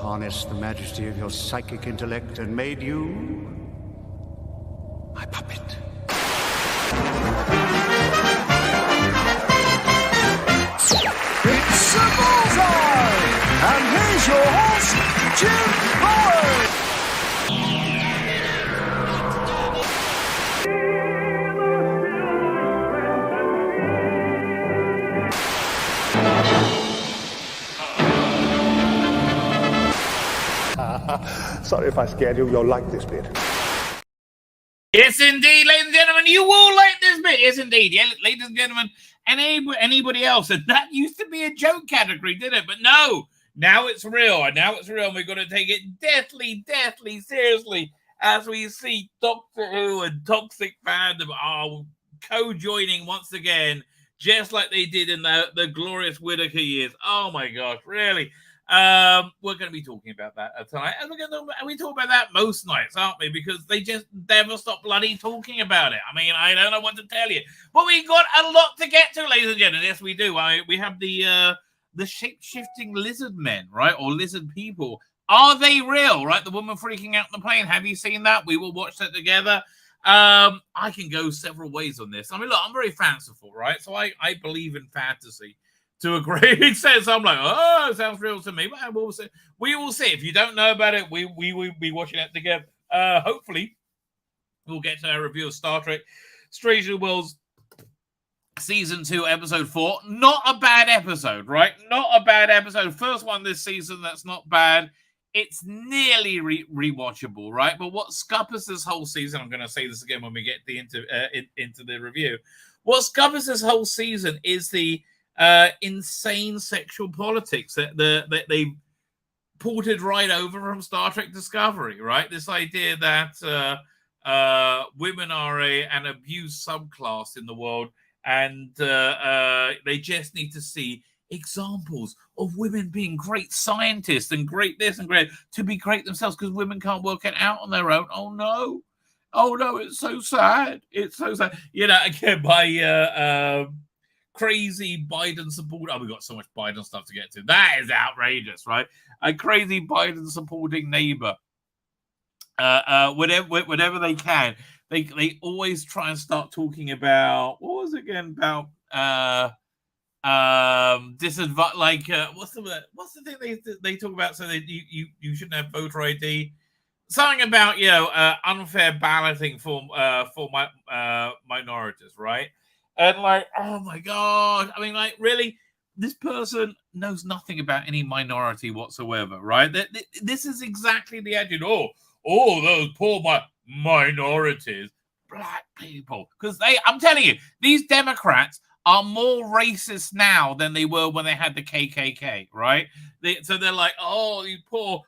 harnessed the majesty of your psychic intellect and made you my puppet. It's a bullseye! And here's your host, Chibnall! Sorry if I scared you. You'll like this bit. Yes, indeed, ladies and gentlemen, you will like this bit. Yes, indeed. Yeah, ladies and gentlemen, and anybody else. And that used to be a joke category, didn't it? But no, now it's real. And now it's real. And we're going to take it deathly seriously as we see Doctor Who and Toxic Fandom are co-joining once again, just like they did in the glorious Whittaker years. Oh, my gosh, really? We're going to be talking about that tonight, and we talk about that most nights, aren't we? Because they just never stop bloody talking about it. I mean, I don't know what to tell you, but we got a lot to get to, ladies and gentlemen. Yes, we do. We have the shape-shifting lizard men, right, or lizard people. Are they real? Right, the woman freaking out on the plane. Have you seen that? We will watch that together. I can go several ways on this. I mean, look, I'm very fanciful, right? So I believe in fantasy to a great extent. So I'm like, oh, it sounds real to me. But we will see. If you don't know about it, we will be watching that together. Hopefully, we'll get to our review of Star Trek Strange New Worlds Season 2, Episode 4. Not a bad episode, right? Not a bad episode. First one this season that's not bad. It's nearly rewatchable, right? But what scuppers this whole season, I'm going to say this again when we get into the review. What scuppers this whole season is the insane sexual politics that they ported right over from Star Trek Discovery, right? This idea that women are an abused subclass in the world, and they just need to see examples of women being great scientists and great this and great to be great themselves, because women can't work it out on their own. Oh no, it's so sad. It's so sad. You know, again, by crazy Biden support. Oh, we got so much Biden stuff to get to. That is outrageous, right? A crazy Biden supporting neighbor. Whenever they can, they always try and start talking about, what was it again, about disadvantage, like what's the thing they talk about, so that you shouldn't have voter ID, something about, you know, unfair balloting for minorities, right? And like, oh my god, I mean, like, really, this person knows nothing about any minority whatsoever, right? This is exactly the attitude. Oh, those poor minorities, black people, because I'm telling you, these Democrats are more racist now than they were when they had the KKK, right? So they're like, oh, you poor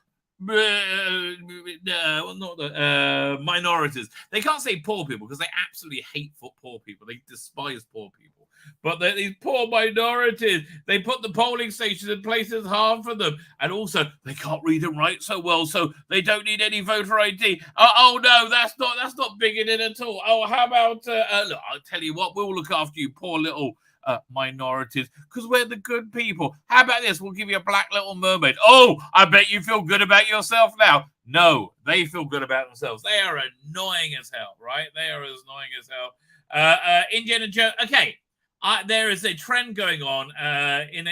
minorities. They can't say poor people because they absolutely hate poor people. They despise poor people. But these poor minorities, they put the polling stations in places hard for them. And also, they can't read and write so well, so they don't need any voter ID. Oh no, that's not bigoted at all. Oh, how about, look, I'll tell you what, we'll look after you poor little minorities, because we're the good people. How about this? We'll give you a black little mermaid. Oh, I bet you feel good about yourself now. No, they feel good about themselves. They are annoying as hell, right? They are as annoying as hell. Indiana Jones. Okay, there is a trend going on in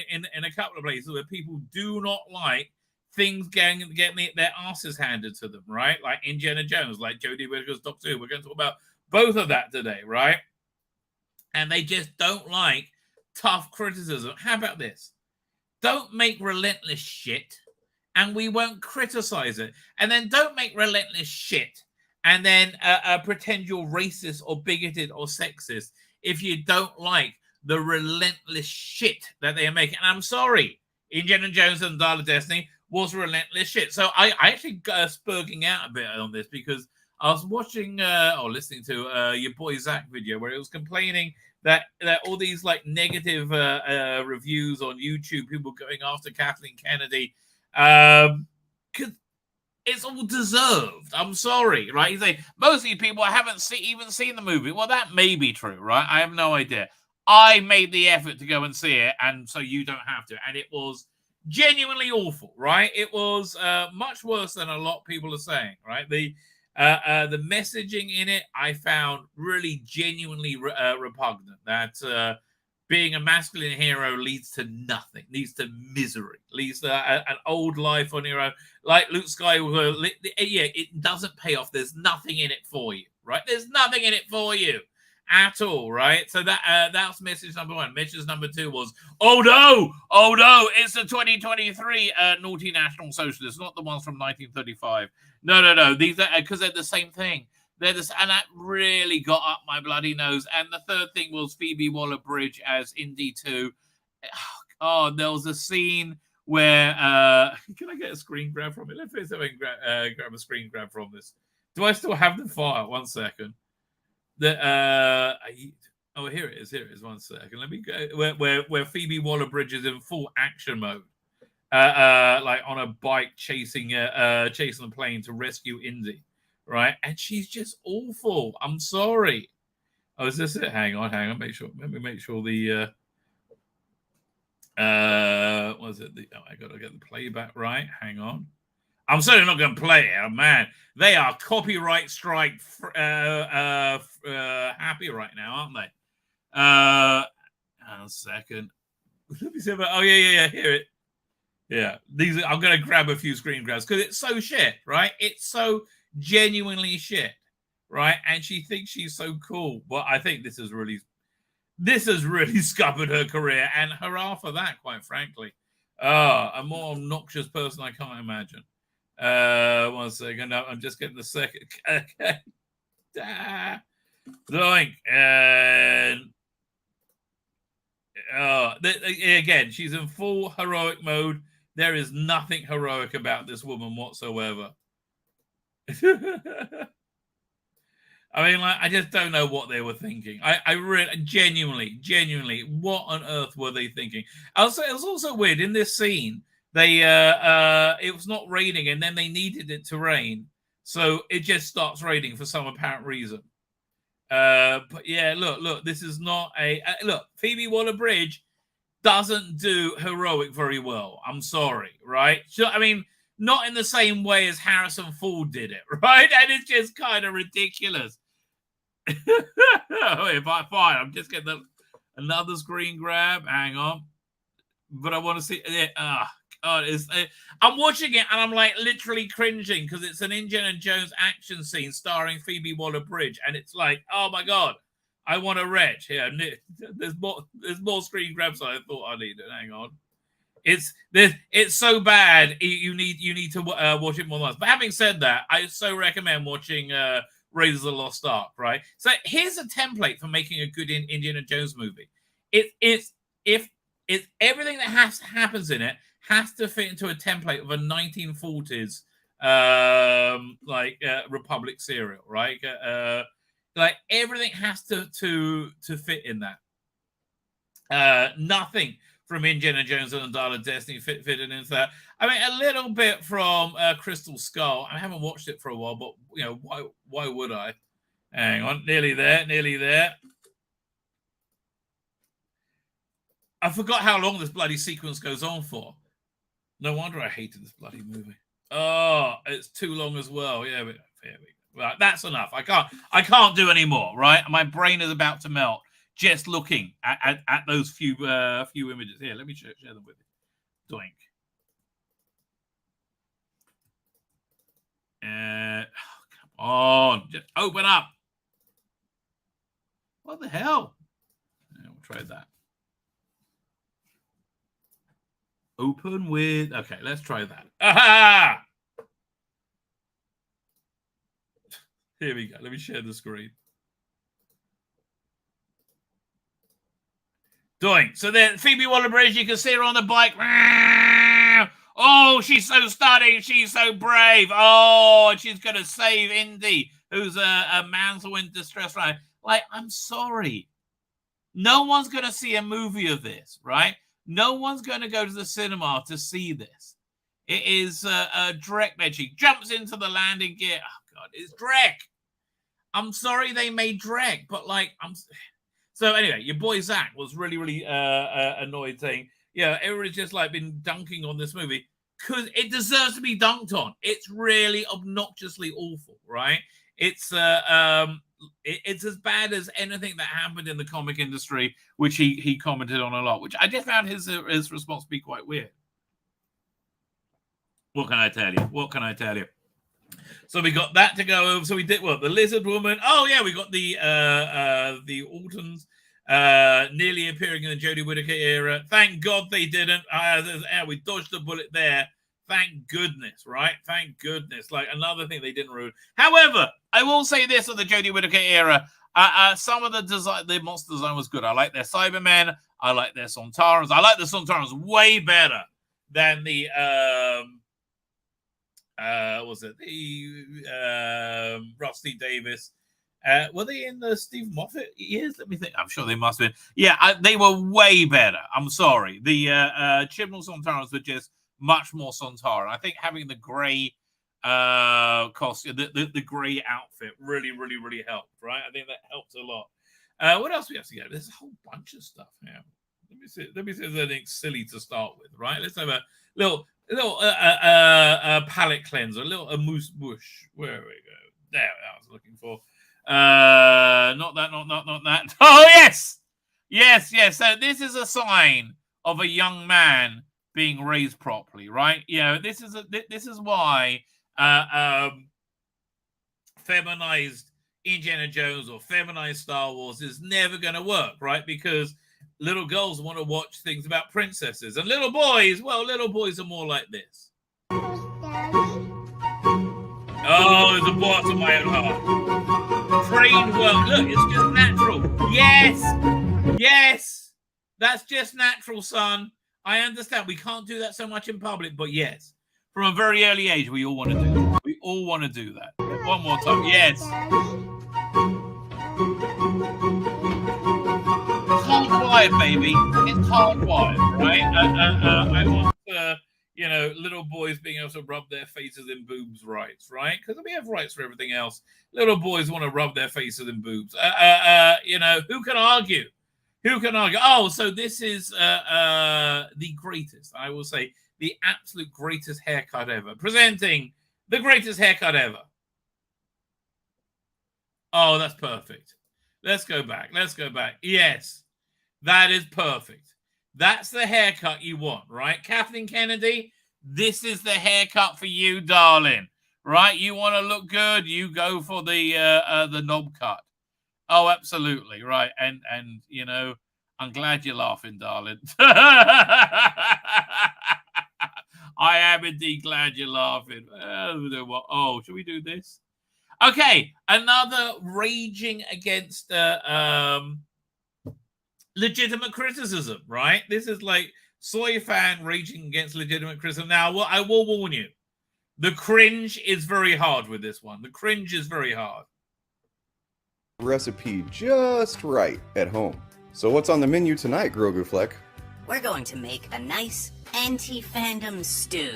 a couple of places where people do not like things getting their asses handed to them, right? Like Indiana Jones, like Jodie Whittaker's Doctor Who. We're going to talk about both of that today, right? And they just don't like tough criticism. How about this? Don't make relentless shit, and we won't criticize it. And then don't make relentless shit, and then pretend you're racist or bigoted or sexist if you don't like the relentless shit that they are making. And I'm sorry, Indiana Jones and Dial of Destiny was relentless shit. So I actually got spurging out a bit on this, because I was watching or listening to your boy Zach video where it was complaining that all these like negative reviews on YouTube, people going after Kathleen Kennedy, because it's all deserved. I'm sorry, right? You say most of these people haven't even seen the movie. Well, that may be true, right? I have no idea. I made the effort to go and see it, and so you don't have to. And it was genuinely awful, right? It was much worse than a lot of people are saying, right? The messaging in it I found really genuinely repugnant. That being a masculine hero leads to nothing, leads to misery, leads to an old life on your own. Like Luke Skywalker, yeah, it doesn't pay off. There's nothing in it for you, right? There's nothing in it for you at all, right? So that's message number one. Message number two was, oh no, it's the 2023 naughty National Socialists, not the ones from 1935. No, these are because they're the same thing. And that really got up my bloody nose. And the third thing was Phoebe Waller-Bridge as Indy 2. Oh, there was a scene where can I get a screen grab from it? Let's see if I can grab a screen grab from this. Do I still have the file? 1 second. Here it is. 1 second. Let me go where Phoebe Waller-Bridge is in full action mode. Like on a bike chasing the plane to rescue Indy. Right, and she's just awful. I'm sorry. Oh, is this it? Hang on. Let me make sure the was it the? Oh, I gotta get the playback right. Hang on. I'm certainly not going to play it. Oh, man, they are copyright strike happy right now, aren't they? A second. Let me see about. Oh yeah. Hear it. Yeah, I'm going to grab a few screen grabs because it's so shit, right? It's so genuinely shit, right? And she thinks she's so cool, but I think this has really scuppered her career, and hurrah for that, quite frankly. A more obnoxious person I can't imagine. 1 second. No, I'm just getting the second. Okay. Doink. And again, she's in full heroic mode. There is nothing heroic about this woman whatsoever. I mean, like, I just don't know what they were thinking. I really, genuinely, what on earth were they thinking? Also, it was also weird in this scene. They, it was not raining, and then they needed it to rain, so it just starts raining for some apparent reason. But yeah, look, this is not look. Phoebe Waller-Bridge doesn't do heroic very well. I'm sorry, right? So, I mean, not in the same way as Harrison Ford did it, right? And it's just kind of ridiculous. Wait, fine. I'm just getting another screen grab. Hang on. But I want to see it. I'm watching it and I'm like literally cringing because it's an Indiana Jones action scene starring Phoebe Waller-Bridge, and it's like, oh my god, I want a retch here. There's more screen grabs than I thought I needed. Hang on. It's so bad. You need to watch it more than once. But having said that, I so recommend watching Raiders of the Lost Ark. Right. So here's a template for making a good Indiana Jones movie. It's everything that happens in it has to fit into a template of a 1940s Republic serial, right? Like everything has to fit in that. Nothing from Indiana Jones and the Dial of Destiny fitted into that. I mean, a little bit from Crystal Skull. I haven't watched it for a while, but you know, why would I? Hang on, nearly there. I forgot how long this bloody sequence goes on for. No wonder I hated this bloody movie. Oh, it's too long as well. Yeah, but right, that's enough. I can't do any more. Right, my brain is about to melt just looking at those few images. Here, let me share them with you. Doink. Come on, just open up. What the hell? Yeah, we'll try that. Open with... Okay, let's try that. Aha! Here we go. Let me share the screen. Doink. So then Phoebe Waller-Bridge, you can see her on the bike. Oh, she's so stunning. She's so brave. Oh, and she's going to save Indy, who's a manzel in distress. Right? Like, I'm sorry. No one's going to see a movie of this, right? No one's going to go to the cinema to see this. It is Drek. Then she jumps into the landing gear. Oh, God, it's Drek. I'm sorry they made Drek, but like, So anyway, your boy Zach was really, really annoyed saying, everybody's just like been dunking on this movie because it deserves to be dunked on. It's really obnoxiously awful, right? It's it's as bad as anything that happened in the comic industry, which he commented on a lot, which I just found his response to be quite weird. What can I tell you? What can I tell you? So we got that to go over. So we did what? The Lizard Woman. Oh yeah, we got the Autons nearly appearing in the Jodie Whittaker era. Thank God they didn't. We dodged the bullet there. Thank goodness, right? Thank goodness. Like another thing they didn't ruin. However, I will say this of the Jodie Whittaker era. Some of the monster design was good. I like their Cybermen. I like their Sontarans. I like the Sontarans way better than the was it the Rusty Davis? Were they in the Steve Moffat years? Let me think. I'm sure they must have been. Yeah, they were way better. I'm sorry. The Chibnall Sontarans were just much more Sontaran. I think having the grey costume, the grey outfit really helped, right? I think that helped a lot. What else we have to get? There's a whole bunch of stuff now. Let me see if there's anything silly to start with, right? Let's have a little palette cleanser, a little amuse bouche. Where we go? There I was looking for. Not that. Oh yes. So this is a sign of a young man being raised properly, right? This is why feminized Indiana Jones or feminized Star Wars is never going to work, right? Because little girls want to watch things about princesses, and little boys are more like this. Oh, there's a boy to my own heart. Trained well. Look, it's just natural. Yes, that's just natural, son. I understand we can't do that so much in public, but yes, from a very early age, we all want to do that. We all want to do that. One more time. Yes. It's hardwired, baby. It's hardwired, right? I want, little boys being able to rub their faces in boobs rights, right? Because we have rights for everything else. Little boys want to rub their faces in boobs. Who can argue? Who can argue? Oh, so this is the greatest, I will say, the absolute greatest haircut ever. Presenting the greatest haircut ever. Oh, that's perfect. Let's go back. Yes, that is perfect. That's the haircut you want, right? Kathleen Kennedy, this is the haircut for you, darling. Right? You want to look good, you go for the knob cut. Oh, absolutely, right. And I'm glad you're laughing, darling. I am indeed glad you're laughing. Oh, should we do this? Okay, another raging against legitimate criticism, right? This is like soy fan raging against legitimate criticism. Now, I will warn you, the cringe is very hard with this one. The cringe is very hard. Recipe just right at home. So what's on the menu tonight, Grogu Fleck? We're going to make a nice anti-fandom stew.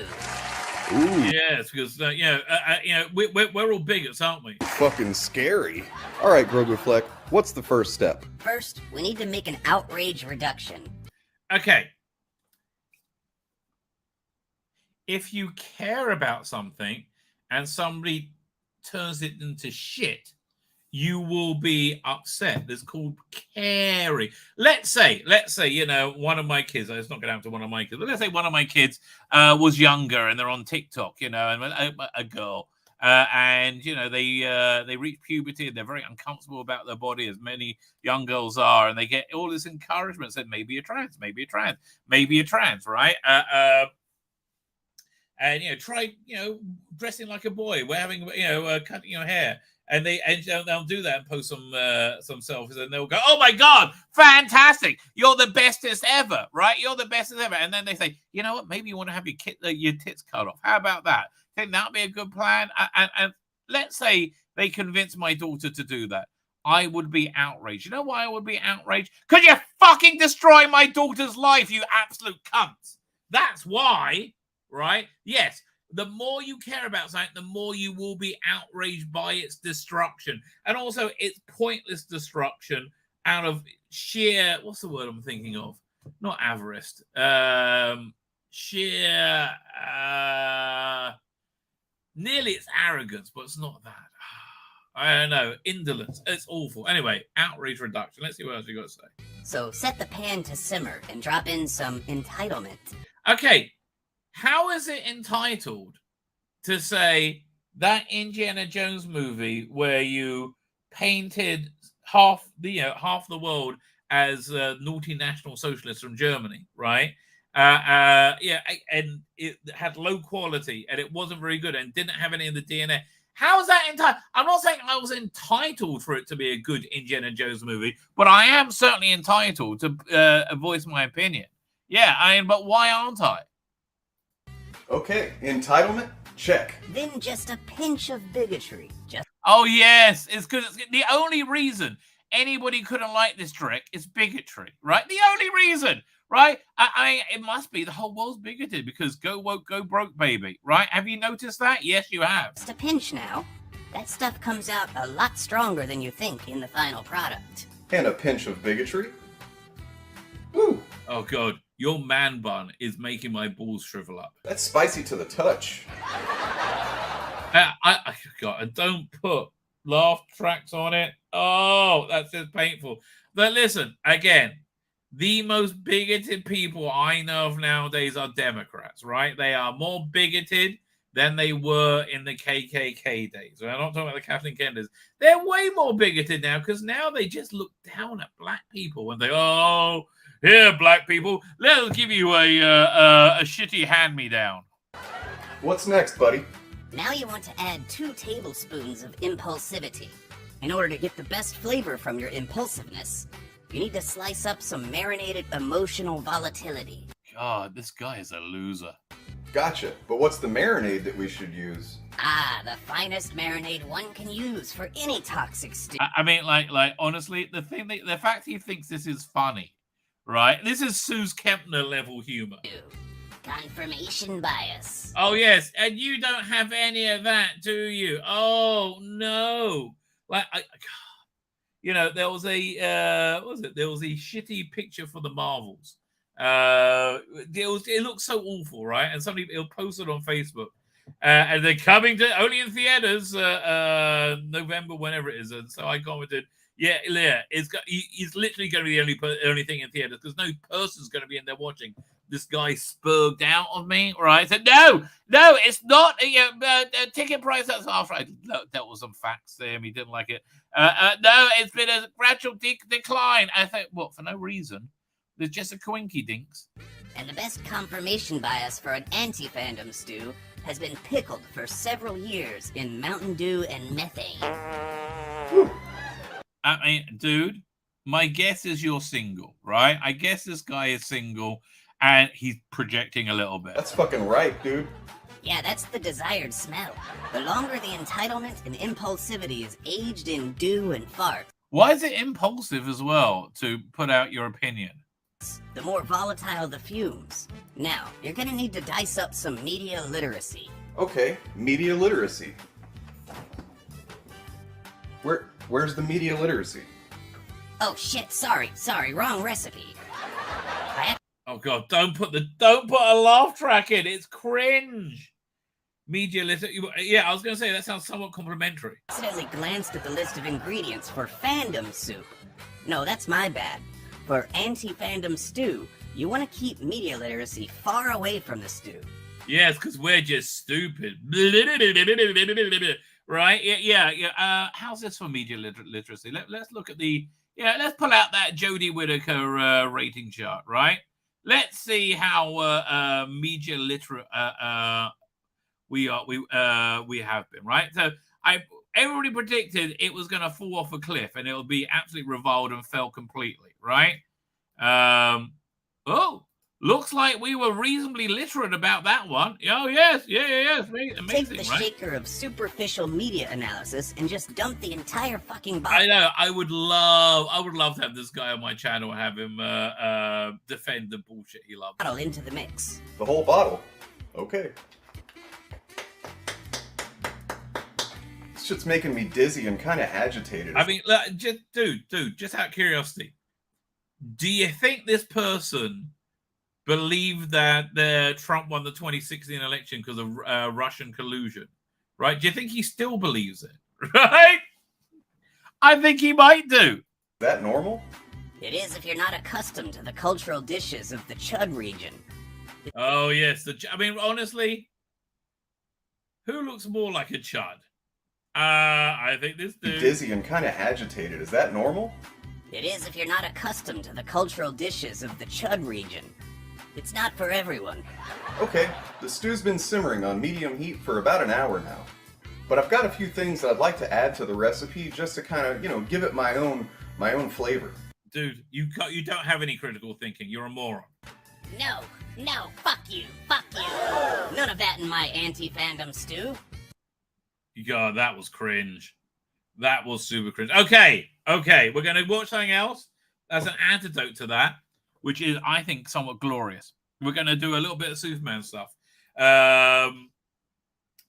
Ooh. Yes, because we're all bigots, aren't we? Fucking scary. All right, Grogu Fleck, what's the first step? First, we need to make an outrage reduction. Okay. If you care about something and somebody turns it into shit, you will be upset. That's called caring. Let's say, one of my kids, it's not going to happen to one of my kids, but let's say one of my kids was younger and they're on TikTok, and a girl, and, they reach puberty and they're very uncomfortable about their body, as many young girls are, and they get all this encouragement, said, maybe you're trans, right? And, try, dressing like a boy, we're having, cutting your hair. And they'll do that and post some selfies, and they'll go, "Oh my God, fantastic! You're the bestest ever, right? You're the bestest ever." And then they say, "You know what? Maybe you want to have your tits cut off. How about that? Think that'd be a good plan?" And let's say they convince my daughter to do that. I would be outraged. You know why I would be outraged? Because you fucking destroy my daughter's life, you absolute cunt. That's why, right? Yes. The more you care about something, the more you will be outraged by its destruction. And also its pointless destruction out of sheer, what's the word I'm thinking of? not avarice. Sheer, nearly it's arrogance, but it's not that. I don't know. Indolence. It's awful. Anyway, outrage reduction. Let's see what else you got to say. So set the pan to simmer and drop in some entitlement. Okay. How is it entitled to say that Indiana Jones movie where you painted half the world as naughty National Socialists from Germany, right? And it had low quality and it wasn't very good and didn't have any of the DNA. How is that entitled? I'm not saying I was entitled for it to be a good Indiana Jones movie, but I am certainly entitled to voice my opinion. Yeah, but why aren't I? Okay, entitlement, check. Then just a pinch of bigotry. Oh, yes, it's good. The only reason anybody couldn't like this trick is bigotry, right? The only reason, right? It must be the whole world's bigoted because go woke, go broke, baby, right? Have you noticed that? Yes, you have. Just a pinch now. That stuff comes out a lot stronger than you think in the final product. And a pinch of bigotry. Woo! Oh, God. Your man bun is making my balls shrivel up. That's spicy to the touch. God, don't put laugh tracks on it. Oh, that's just painful. But listen, again, the most bigoted people I know of nowadays are Democrats, right? They are more bigoted than they were in the KKK days. I'm not talking about the Kathleen Kennedys. They're way more bigoted now because now they just look down at black people and they, oh, here, black people, let's give you a shitty hand-me-down. What's next, buddy? Now you want to add 2 tablespoons of impulsivity. In order to get the best flavor from your impulsiveness, you need to slice up some marinated emotional volatility. God, this guy is a loser. Gotcha. But what's the marinade that we should use? Ah, the finest marinade one can use for any toxic stew. I mean, like honestly, the fact he thinks this is funny, right? This is Suze Kempner level humor. Confirmation bias. Oh yes, and you don't have any of that, do you? Oh no! Like, there was a There was a shitty picture for the Marvels. It looked so awful, right? And somebody posted on Facebook, and they're coming to only in theaters November, whenever it is. And so I commented, yeah, he's literally going to be the only thing in theaters because no person's going to be in there watching. This guy spurred out of me, right? I said, no, it's not. Ticket price, that's half right. That was some facts there. He didn't like it. No, it's been a gradual decline. I thought, what, for no reason? There's just a coinky dinks. And the best confirmation bias for an anti-fandom stew has been pickled for several years in Mountain Dew and methane. I mean, dude, my guess is you're single, right? I guess this guy is single. And he's projecting a little bit. That's fucking right, dude. Yeah, that's the desired smell. The longer the entitlement and impulsivity is aged in dew and fart. Why is it impulsive as well to put out your opinion? The more volatile the fumes. Now, you're gonna need to dice up some media literacy. Okay, media literacy. Where's the media literacy? Oh shit, sorry, wrong recipe. Oh God! Don't put a laugh track in. It's cringe. Media literacy. Yeah, I was going to say that sounds somewhat complimentary. Accidentally glanced at the list of ingredients for fandom soup. No, that's my bad. For anti-fandom stew, you want to keep media literacy far away from the stew. Yes, because we're just stupid. Right? Yeah. How's this for media literacy? Let's look at let's pull out that Jodie Whittaker rating chart, right? Let's see how media literate we have been, right? So everybody predicted it was going to fall off a cliff and it'll be absolutely reviled and fell completely, right? Looks like we were reasonably literate about that one. Oh yes, amazing. Take the right? shaker of superficial media analysis and just dump the entire fucking bottle. I know. I would love to have this guy on my channel, have him defend the bullshit he loves. Into the mix. The whole bottle. Okay. This shit's making me dizzy and kind of agitated. I mean, just out of curiosity, Do you think this person believed that Trump won the 2016 election because of Russian collusion? Right? Do you think he still believes it? Right? I think he might do. Is that normal? It is if you're not accustomed to the cultural dishes of the Chud region. Oh, yes. I mean, honestly, who looks more like a Chud? I think this dude. Dizzy and kind of agitated. Is that normal? It is if you're not accustomed to the cultural dishes of the Chud region. It's not for everyone. Okay, the stew's been simmering on medium heat for about an hour now. But I've got a few things that I'd like to add to the recipe just to kind of, give it my own flavor. Dude, you don't have any critical thinking. You're a moron. No, fuck you. None of that in my anti-fandom stew. God, that was cringe. That was super cringe. Okay, we're going to watch something else. That's an antidote to that, which is, I think, somewhat glorious. We're going to do a little bit of Superman stuff. And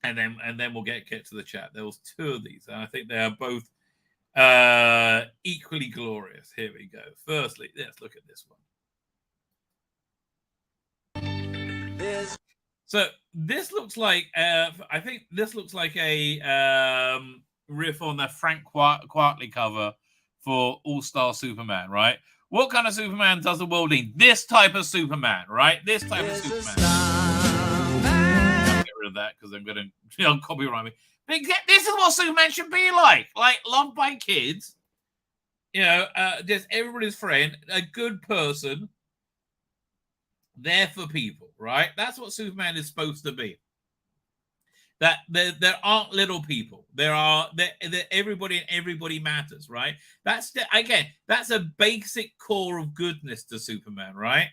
then we'll get to the chat. There was two of these, and I think they are both equally glorious. Here we go. Firstly, let's look at this one. So this looks like I think this looks like a riff on the Frank Quartley cover for All-Star Superman, right? What kind of Superman does the world need? This type of Superman, right? This type of Superman. I'll get rid of that because I'm going to copyright me. But this is what Superman should be like loved by kids. Just everybody's friend, a good person. There for people, right? That's what Superman is supposed to be. That there aren't little people. Everybody matters, right? That's a basic core of goodness to Superman, right?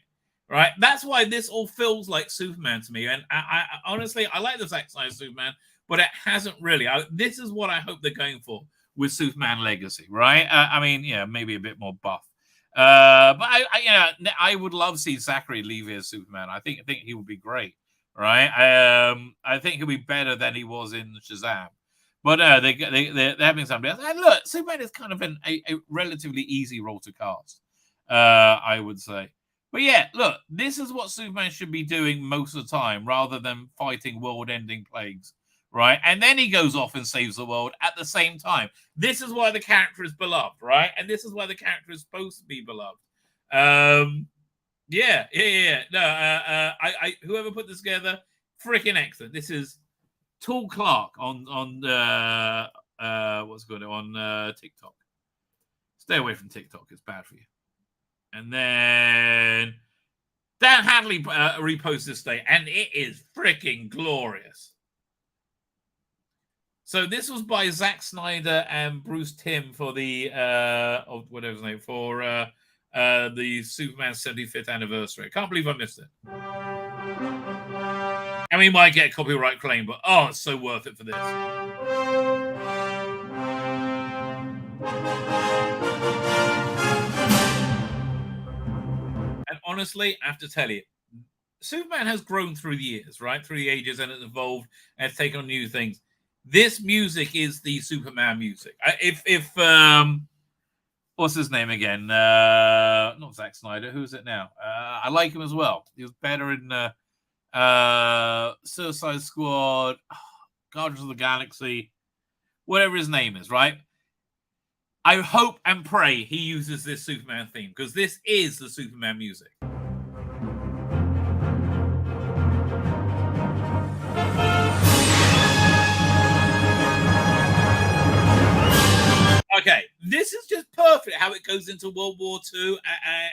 Right. That's why this all feels like Superman to me. And I honestly, I like the Zack Snyder Superman, but it hasn't really. This is what I hope they're going for with Superman Legacy, right? Maybe a bit more buff. But I would love to see Zachary Levi as Superman. I think he would be great, right? I think he'll be better than he was in Shazam. But they're having somebody else. And look, Superman is kind of a relatively easy role to cast, I would say. But yeah, look, this is what Superman should be doing most of the time, rather than fighting world-ending plagues, right? And then he goes off and saves the world at the same time. This is why the character is beloved, right? And this is why the character is supposed to be beloved. No, whoever put this together, freaking excellent. This is Tall Clark on what's going on TikTok. Stay away from TikTok; it's bad for you. And then Dan Hadley reposted this today, and it is freaking glorious. So this was by Zack Snyder and Bruce Timm for the whatever his name for the Superman 75th anniversary. I can't believe I missed it. And we might get a copyright claim, but it's so worth it for this. And honestly, I have to tell you, Superman has grown through the years, right? Through the ages, and it's evolved and it's taken on new things. This music is the Superman music. If what's his name again? Not Zack Snyder. Who's it now? I like him as well. He was better in Suicide Squad, Guardians of the Galaxy, whatever his name is, right? I hope and pray he uses this Superman theme, because this is the Superman music. Okay, this is just perfect how it goes into World War II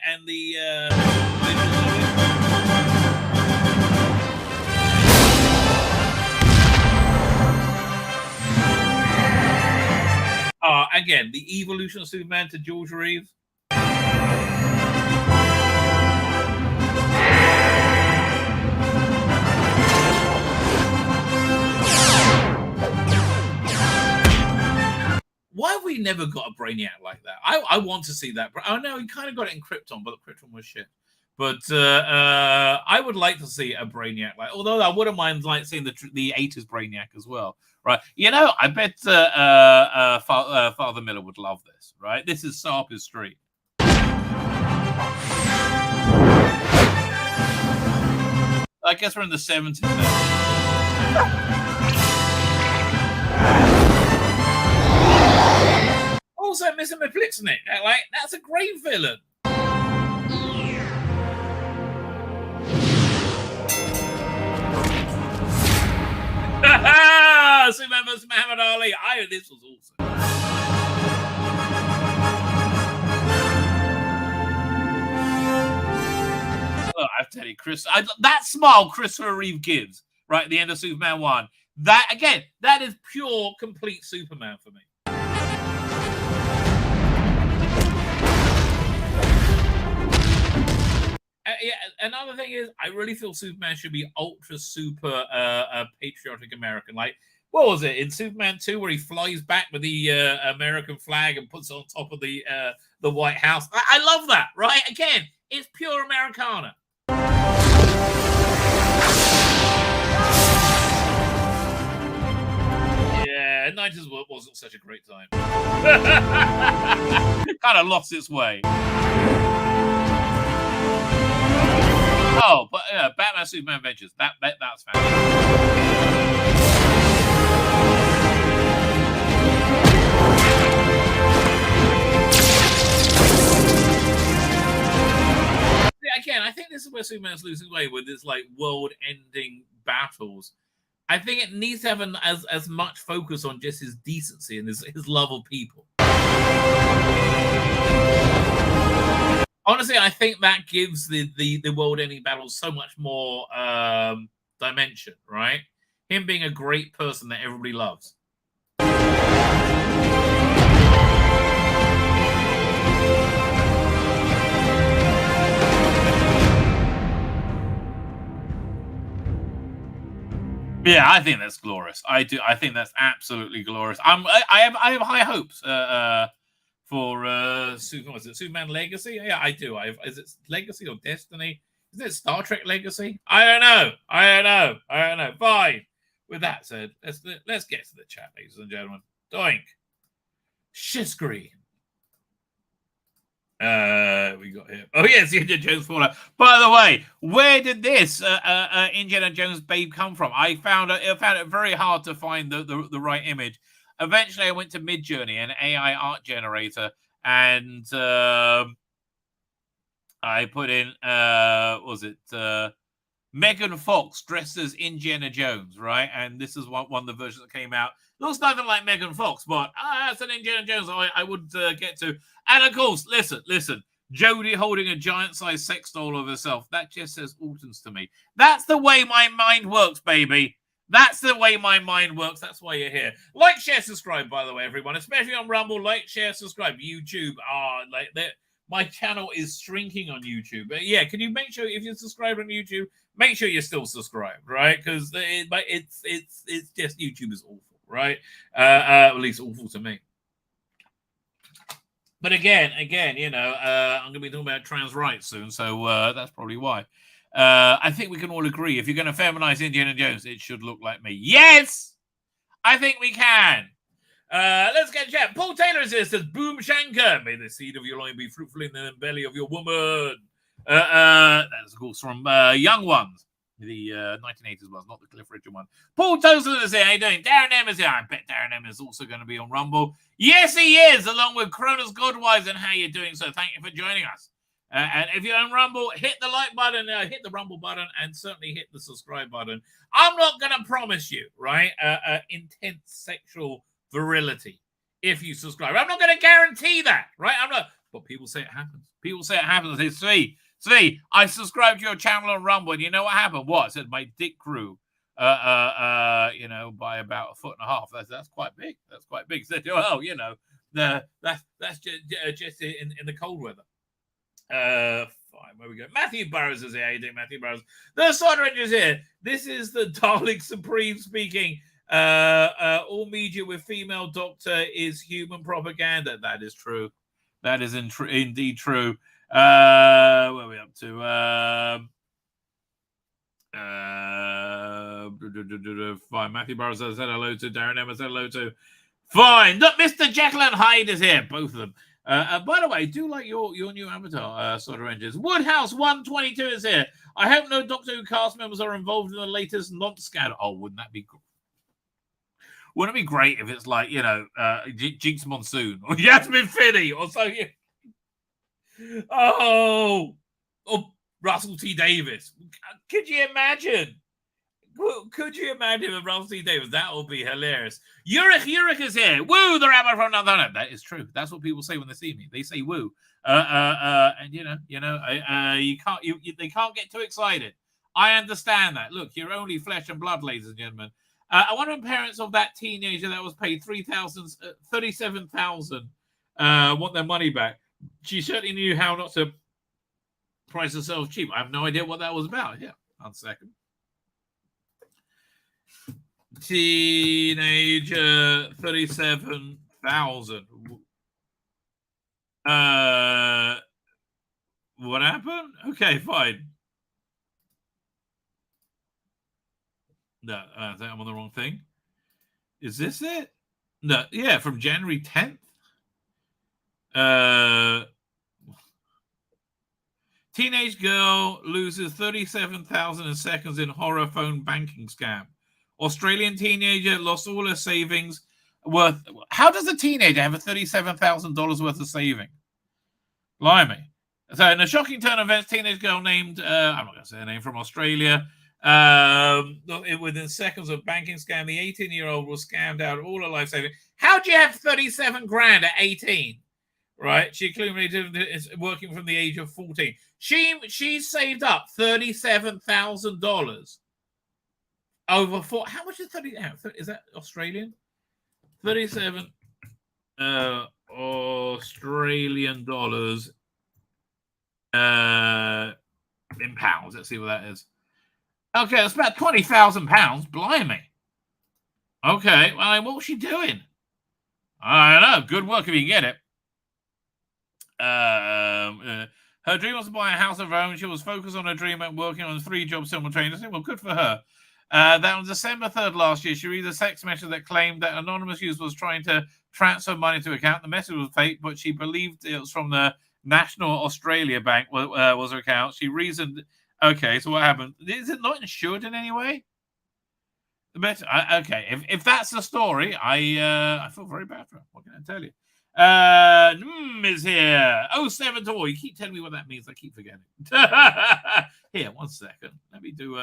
and the again, the evolution of Superman to George Reeves. Why have we never got a Brainiac like that? I want to see that. Oh, no, he kind of got it in Krypton, but Krypton was shit. But I would like to see a Brainiac although I wouldn't mind seeing the 80s Brainiac as well, right? I bet Father Miller would love this, right? This is Sarp's Street. I guess we're in the 70s. Also, Mr. Meplicnick, like that's a great villain. Superman vs. Muhammad Ali. This was awesome. Look, I tell you, Chris, that smile Christopher Reeve gives right at the end of Superman 1. That again, that is pure, complete Superman for me. Yeah, another thing is, I really feel Superman should be ultra super patriotic American. Like, what was it in Superman 2 where he flies back with the American flag and puts it on top of the White House? I love that, right? Again, it's pure Americana. Yeah, 90s wasn't such a great time. Kind of lost its way. Oh, but Batman Superman Adventures. That's fantastic. Again, I think this is where Superman's losing way with this like world-ending battles. I think it needs to have as much focus on just his decency and his love of people. Honestly, I think that gives the world-ending battles so much more dimension, right? Him being a great person that everybody loves. Yeah, I think that's glorious. I do. I think that's absolutely glorious. I have high hopes for Superman Legacy? Yeah, I do. Is it Legacy or Destiny? Is it Star Trek Legacy? I don't know. Fine. With that said, let's get to the chat, ladies and gentlemen. Doink. Shiscree. We got here. Oh yes, Indiana Jones Fallout. By the way, where did this Indiana Jones babe come from? I found it very hard to find the right image. Eventually, I went to Midjourney, an AI art generator, and I put in Megan Fox dressed as Indiana Jones, right? And this is one of the versions that came out. Looks nothing like Megan Fox, but that's an Indiana Jones I would get to. And of course, listen, Jodie holding a giant-sized sex doll of herself. That just says Autons to me. That's the way my mind works, baby. That's the way my mind works. That's why you're here. Like, share, subscribe, by the way, everyone. Especially on Rumble. Like, share, subscribe. YouTube. My channel is shrinking on YouTube. But yeah, can you make sure if you're subscribed on YouTube, make sure you're still subscribed, right? Because it's just YouTube is awful, right? At least awful to me. But again, you know, I'm going to be talking about trans rights soon, so that's probably why. I think we can all agree if you're going to feminize Indiana Jones, it should look like me. Yes, I think we can. Let's get chat. Paul Taylor says, "Boom Shanker, may the seed of your loin be fruitful in the belly of your woman." That's of course from Young Ones, the 1980s ones, not the Cliff Richard one. Paul Tozer is here. How you doing? Darren M is here. I bet Darren M is also going to be on Rumble. Yes, he is, along with Cronus Godwise. And how you doing? So thank you for joining us. And if you're on Rumble, hit the like button, hit the Rumble button, and certainly hit the subscribe button. I'm not going to promise you, right, intense sexual virility if you subscribe. I'm not going to guarantee that, right? I'm not. But people say it happens. People say it happens. I say, Tzvi, I subscribed to your channel on Rumble, and you know what happened? What? I said my dick grew, you know, by about 1.5 feet. That's quite big. That's quite big. So, well, you know, that's just in the cold weather. Fine, where we go. Matthew Burrows is here. How you doing, Matthew Burrows? The Side Rangers here. This is the Dalek Supreme speaking. All media with female doctor is human propaganda. That is true. That is indeed true. Where are we up to? Fine. Matthew Burrows said hello to Darren Emma. Said hello to. Fine. Look, Mr. Jekyll and Hyde is here. Both of them. By the way, I do like your new avatar, sort of engines. Woodhouse 122 is here. I hope no Doctor Who cast members are involved in the latest non-scandal. Oh, wouldn't that be cool? Wouldn't it be great if it's like, Jinx Monsoon or Yasmin Finney or something? Oh, Russell T. Davis. Could you imagine? Could you imagine if Russell T. Davis? That would be hilarious. Yurik is here. Woo, the rabbi from another planet. That is true. That's what people say when they see me. They say woo. And they can't get too excited. I understand that. Look, you're only flesh and blood, ladies and gentlemen. I wonder if parents of that teenager that was paid $37,000 want their money back. She certainly knew how not to price herself cheap. I have no idea what that was about. Yeah, 1 second. Teenager, 37,000. What happened? Okay, fine. No, I think I'm on the wrong thing. Is this it? No, yeah, from January 10th. Teenage girl loses 37,000 in seconds in horror phone banking scam. Australian teenager lost all her savings worth. How does a teenager have a $37,000 worth of saving? Blimey. So, in a shocking turn of events, teenage girl named, I'm not going to say her name, from Australia, within seconds of banking scam, the 18-year-old was scammed out of all her life savings. How do you have 37 grand at 18? Right? She clearly is working from the age of 14. She saved up $37,000 over 4. How much is 30? Is that Australian? 37 Australian dollars in pounds. Let's see what that is. Okay, that's about £20,000. Blimey. Okay, well, what was she doing? I don't know. Good work if you get it. Her dream was to buy a house of her own. She was focused on her dream and working on 3 jobs simultaneously. Well, good for her. That on December 3rd last year, she received a text message that claimed that an anonymous user was trying to transfer money to her account. The message was fake, but she believed it was from the National Australia Bank was her account. She reasoned, okay, so what happened? Is it not insured in any way? Okay, if that's the story, I feel very bad for her. What can I tell you? Is here. 07 to all. You keep telling me what that means. I keep forgetting. Here, 1 second. Let me do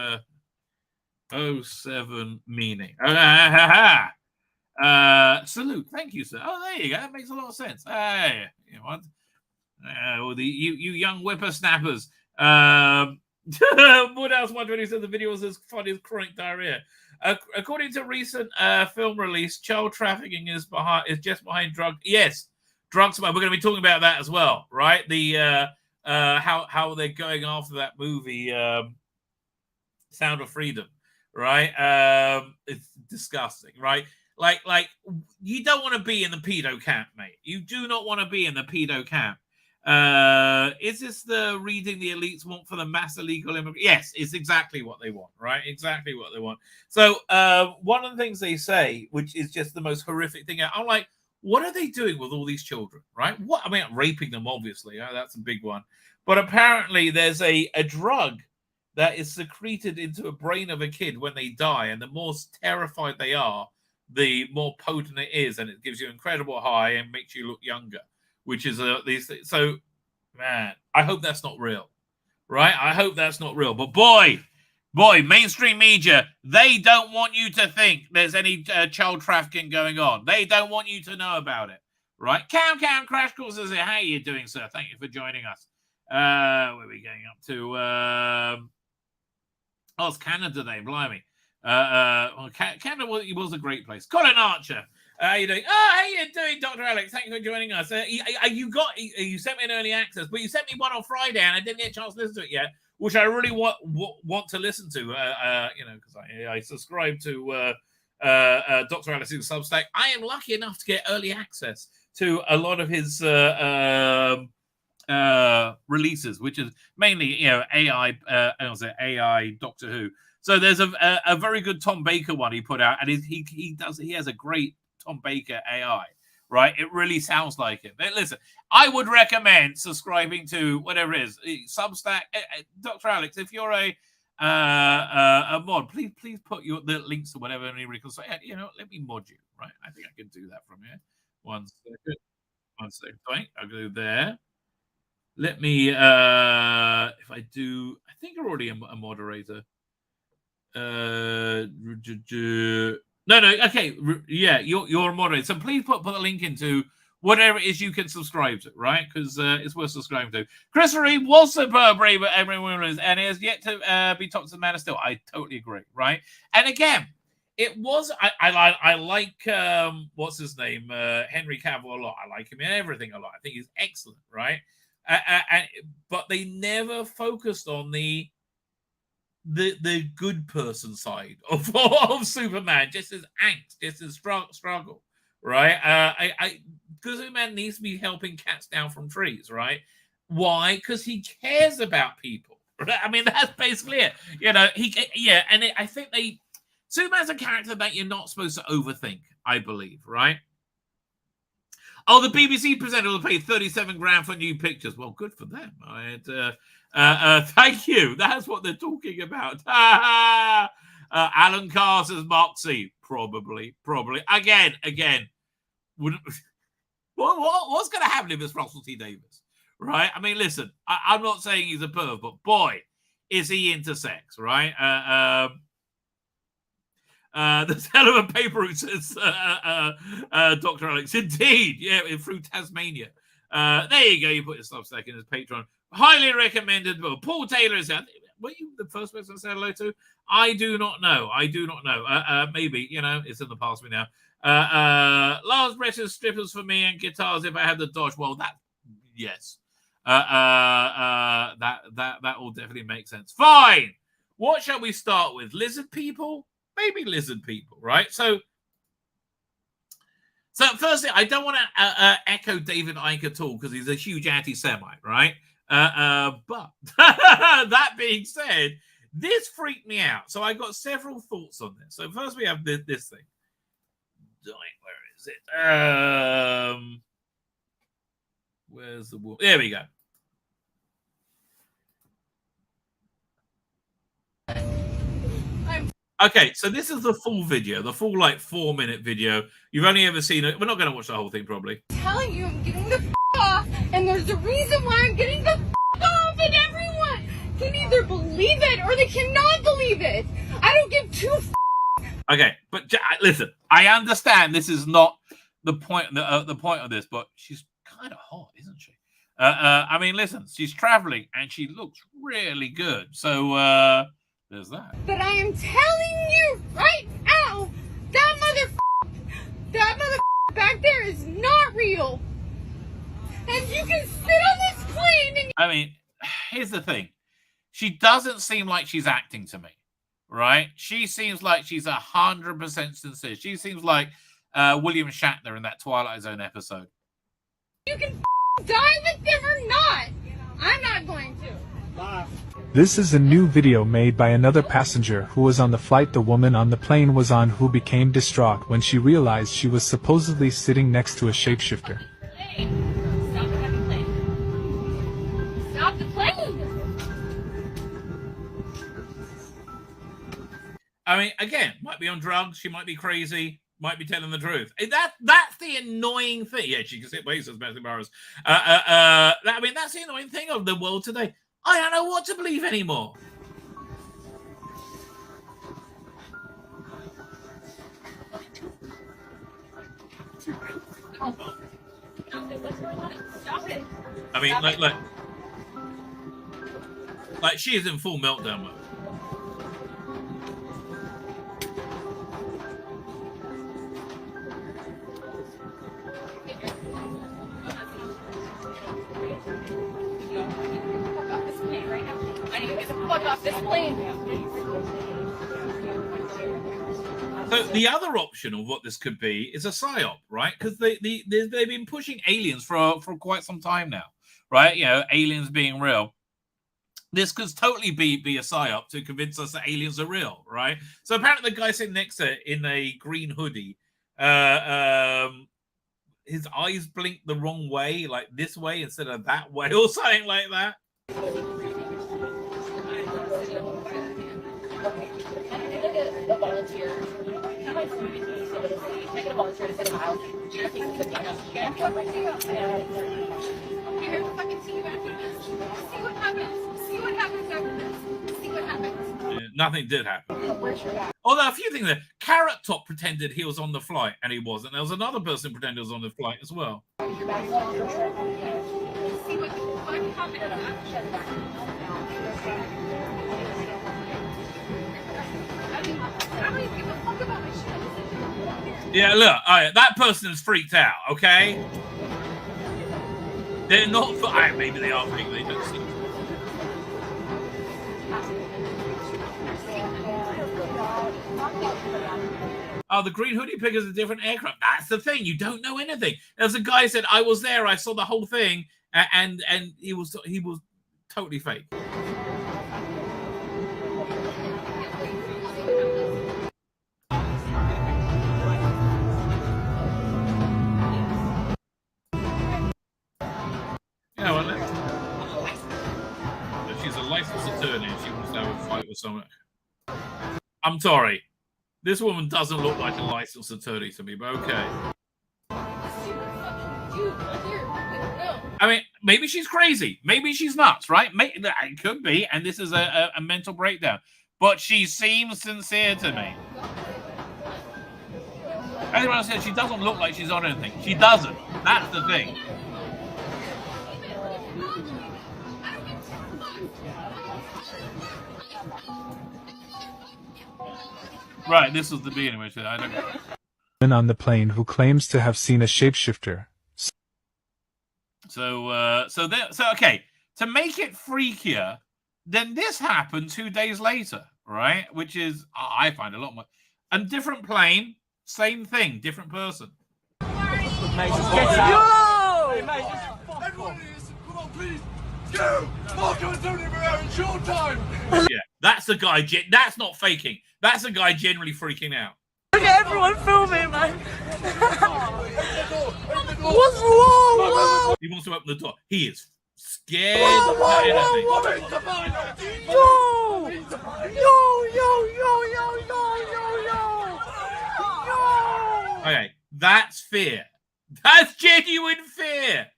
07 meaning. Salute. Thank you, sir. Oh, there you go. That makes a lot of sense. Hey, you know what? You young whippersnappers. Woodhouse 120 said the video was as funny as chronic diarrhea. According to recent film release, child trafficking is just behind drug. Yes, drugs. We're going to be talking about that as well, right? The how they're going after that movie, Sound of Freedom, right? It's disgusting, right? Like you don't want to be in the pedo camp, mate. You do not want to be in the pedo camp. Is this the reading the elites want for the mass illegal immigrants? Yes, it's exactly what they want, right? Exactly what they want. So one of the things they say, which is just the most horrific thing, I'm like, what are they doing with all these children, right? What I mean, raping them, obviously. That's a big one. But apparently there's a drug that is secreted into a brain of a kid when they die, and the more terrified they are, the more potent it is, and it gives you an incredible high and makes you look younger. Which is these things. So, man, I hope that's not real, right? I hope that's not real. But boy, mainstream media, they don't want you to think there's any child trafficking going on. They don't want you to know about it, right? Cam Crash Course is it? How are you doing, sir? Thank you for joining us. Where are we going up to? It's Canada Day, blimey. Canada was a great place. Colin Archer. How you doing? Oh, how you doing, Dr. Alex? Thank you for joining us. You sent me an early access, but you sent me one on Friday, and I didn't get a chance to listen to it yet, which I really want to listen to. Because I subscribe to Dr. Alex's Substack. I am lucky enough to get early access to a lot of his releases, which is mainly AI. AI Doctor Who. So there's a very good Tom Baker one he put out, and he has a great Tom Baker AI, right? It really sounds like it. But listen, I would recommend subscribing to whatever it is, Substack. Dr. Alex, if you're a mod, please put the links to whatever anybody can say. You know, let me mod you, right? I think I can do that from here. 1 second. 1 second. Right, I'll go there. Let me, if I do, I think I'm already a moderator. No, okay, yeah, you're a moderator. So please put the link into whatever it is you can subscribe to, right? Because it's worth subscribing to. Chris Reeve was superb, brave, everyone is, and he has yet to be top to the Man of Steel. I totally agree, right? And again, it was I like what's his name, Henry Cavill a lot. I like him in everything a lot. I think he's excellent, right? But they never focused on the good person side of Superman, just his angst, just his struggle, right? Because Superman needs to be helping cats down from trees, right? Why? Because he cares about people. Right? I mean, that's basically it. You know, I think Superman's a character that you're not supposed to overthink, I believe, right? Oh, the BBC presenter will pay 37 grand for new pictures. Well, good for them. Thank you. That's what they're talking about. Alan Carr says Moxie. Probably. Again. What's going to happen if it's Russell T Davies? Right? I mean, listen, I'm not saying he's a perv, but boy, is he into sex, right? The hell of a paper route, says Dr. Alex. Indeed, yeah, through Tasmania. There you go. You put your stuff back in his Patreon. Highly recommended. Well, Paul Taylor is there. Were you the first person to say hello to? I do not know. Maybe, you know, it's in the past me now. Lars Brett's strippers for me and guitars if I had the Dodge. Well, yes. That will definitely make sense. Fine. What shall we start with? Lizard people? Maybe lizard people, right? So firstly, I don't want to echo David Icke at all because he's a huge anti-Semite, right? But that being said, this freaked me out. So I got several thoughts on this. So first we have this thing. Where is it? Where's the wall? There we go. Okay, so this is the full video, the full 4-minute video. You've only ever seen it. We're not going to watch the whole thing, probably. I'm telling you, I'm getting the off, and there's a reason why I'm getting the off, and everyone can either believe it or they cannot believe it. I don't give two. Okay, but listen, I understand this is not the point. The point of this, but she's kind of hot, isn't she? I mean, listen, she's traveling and she looks really good. So. There's that. But I am telling you right now, that mother back there is not real. And you can sit on this plane and... I mean, here's the thing. She doesn't seem like she's acting to me, right? She seems like she's 100% sincere. She seems like William Shatner in that Twilight Zone episode. You can die with them or not. I'm not going to. Bye. This is a new video made by another passenger who was on the flight the woman on the plane was on, who became distraught when she realized she was supposedly sitting next to a shapeshifter. Hey, stop the fucking plane. Stop the plane! I mean, again, might be on drugs, she might be crazy, might be telling the truth. That's the annoying thing. Yeah, she can sit places, Matthew Burrows. I mean, that's the annoying thing of the world today. I don't know what to believe anymore. I mean, like she is in full meltdown mode. Off this plane. So the other option of what this could be is a psyop, right? Because they've been pushing aliens for quite some time now, right? You know, aliens being real. This could totally be a psyop to convince us that aliens are real, right? So apparently the guy sitting next to it in a green hoodie his eyes blinked the wrong way, like this way instead of that way, or something like that. Nothing did happen. Although a few things there. Carrot Top pretended he was on the flight and he wasn't. There was another person who pretended he was on the flight as well. Yeah, look, that person is freaked out, okay? They're not, maybe they are freaked, they don't see. Oh, the green hoodie picker is a different aircraft. That's the thing. You don't know anything. There's a guy who said, I was there, I saw the whole thing, and he was totally fake. Yeah, well, she's a licensed attorney and she wants to have a fight with someone. I'm sorry. This woman doesn't look like a licensed attorney to me, but okay. I mean, maybe she's crazy. Maybe she's nuts, right? It could be, and this is a mental breakdown. But she seems sincere to me. Everyone else says she doesn't look like she's on anything. She doesn't. That's the thing. Right, this was the beginning, which I don't know. On the plane who claims to have seen a shapeshifter. So okay, to make it freakier, then this happened 2 days later, right? Which is, I find a lot more. A different plane, same thing, different person. Yo! Hey, mate, everyone listen, come on, please. Go! Marco and Tony Barrera, it's your time! Yeah, that's a guy, that's not faking. That's a guy generally freaking out. Look at everyone filming, man. What's wrong? Whoa. He wants to open the door. He is scared. Whoa. Okay, that's fear. That's genuine fear.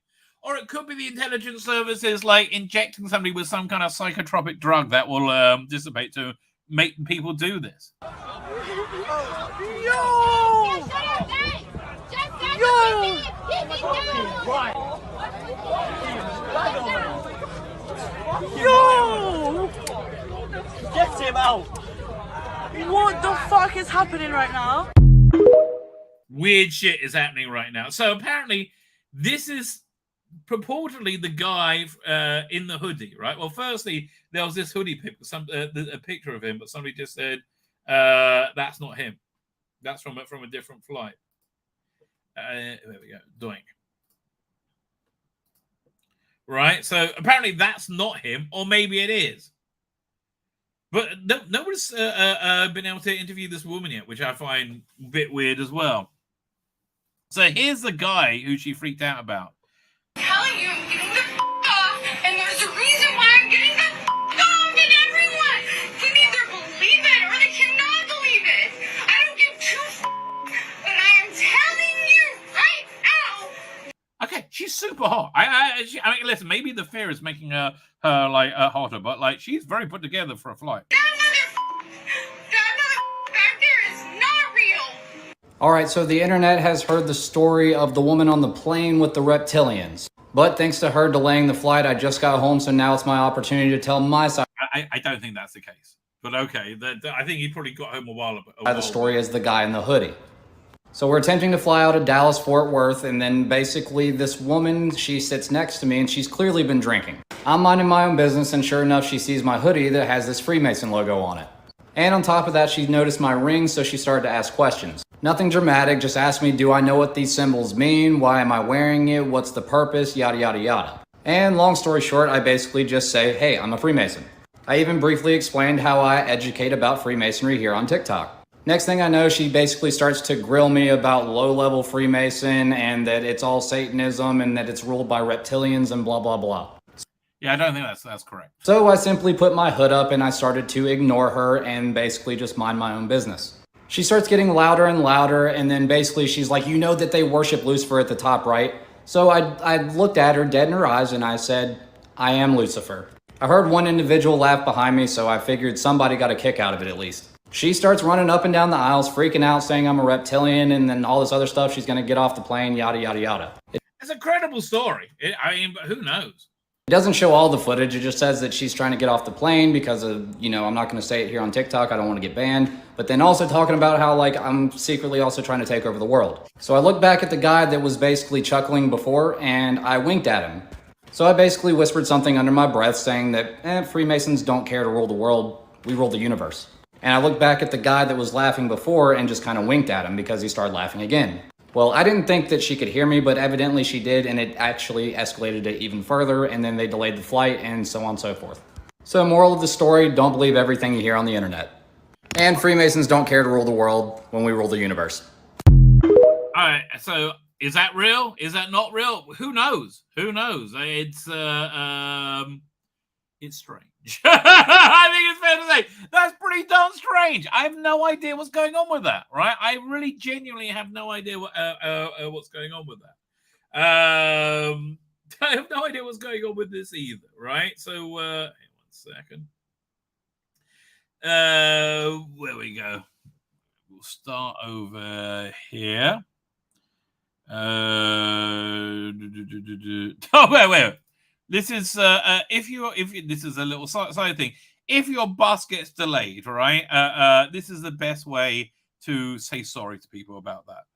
Or it could be the intelligence services like injecting somebody with some kind of psychotropic drug that will dissipate to make people do this. Yo! Yo! Get him out! What the fuck is happening right now? Weird shit is happening right now. So apparently, this is purportedly the guy in the hoodie, right? Well, firstly, there was this hoodie pic, a picture of him, but somebody just said that's not him. That's from a different flight. There we go. Doink. Right. So apparently that's not him, or maybe it is. But nobody's been able to interview this woman yet, which I find a bit weird as well. So here's the guy who she freaked out about. I'm telling you, I'm getting the off, and there's a reason why I'm getting the off, and everyone can either believe it or they cannot believe it. I don't give two but I am telling you right now. Okay, she's super hot. I mean, listen, maybe the fear is making her like hotter, but like she's very put together for a flight. That mother back there is not real. Alright, so the internet has heard the story of the woman on the plane with the reptilians. But thanks to her delaying the flight, I just got home, so now it's my opportunity to tell my side. I don't think that's the case. But okay, I think he probably got home a while ago. The story is the guy in the hoodie. So we're attempting to fly out of Dallas, Fort Worth, and then basically this woman, she sits next to me and she's clearly been drinking. I'm minding my own business, and sure enough, she sees my hoodie that has this Freemason logo on it. And on top of that, she noticed my ring, so she started to ask questions. Nothing dramatic, just asked me, do I know what these symbols mean? Why am I wearing it? What's the purpose? Yada, yada, yada. And long story short, I basically just say, hey, I'm a Freemason. I even briefly explained how I educate about Freemasonry here on TikTok. Next thing I know, she basically starts to grill me about low-level Freemason and that it's all Satanism and that it's ruled by reptilians and blah, blah, blah. Yeah, I don't think that's correct. So I simply put my hood up and I started to ignore her and basically just mind my own business. She starts getting louder and louder, and then basically she's like, you know that they worship Lucifer at the top, right? So I looked at her dead in her eyes and I said, I am Lucifer. I heard one individual laugh behind me, so I figured somebody got a kick out of it at least. She starts running up and down the aisles, freaking out, saying I'm a reptilian, and then all this other stuff. She's going to get off the plane, yada, yada, yada. It's a credible story. But who knows? It doesn't show all the footage. It just says that she's trying to get off the plane because of, I'm not going to say it here on TikTok. I don't want to get banned. But then also talking about how, I'm secretly also trying to take over the world. So I looked back at the guy that was basically chuckling before, and I winked at him. So I basically whispered something under my breath saying that, Freemasons don't care to rule the world. We rule the universe. And I looked back at the guy that was laughing before and just kind of winked at him because he started laughing again. Well, I didn't think that she could hear me, but evidently she did, and it actually escalated it even further, and then they delayed the flight, and so on and so forth. So moral of the story, don't believe everything you hear on the internet. And Freemasons don't care to rule the world when we rule the universe. Alright, so is that real? Is that not real? Who knows? Who knows? It's strange. I think it's fair to say that's pretty darn strange. I have no idea what's going on with that, right? I really genuinely have no idea what's going on with that. I have no idea what's going on with this either, right? So, hang on 1 second. Where we go? We'll start over here. Oh, wait. This is this is a little side thing. If your bus gets delayed, right? This is the best way to say sorry to people about that.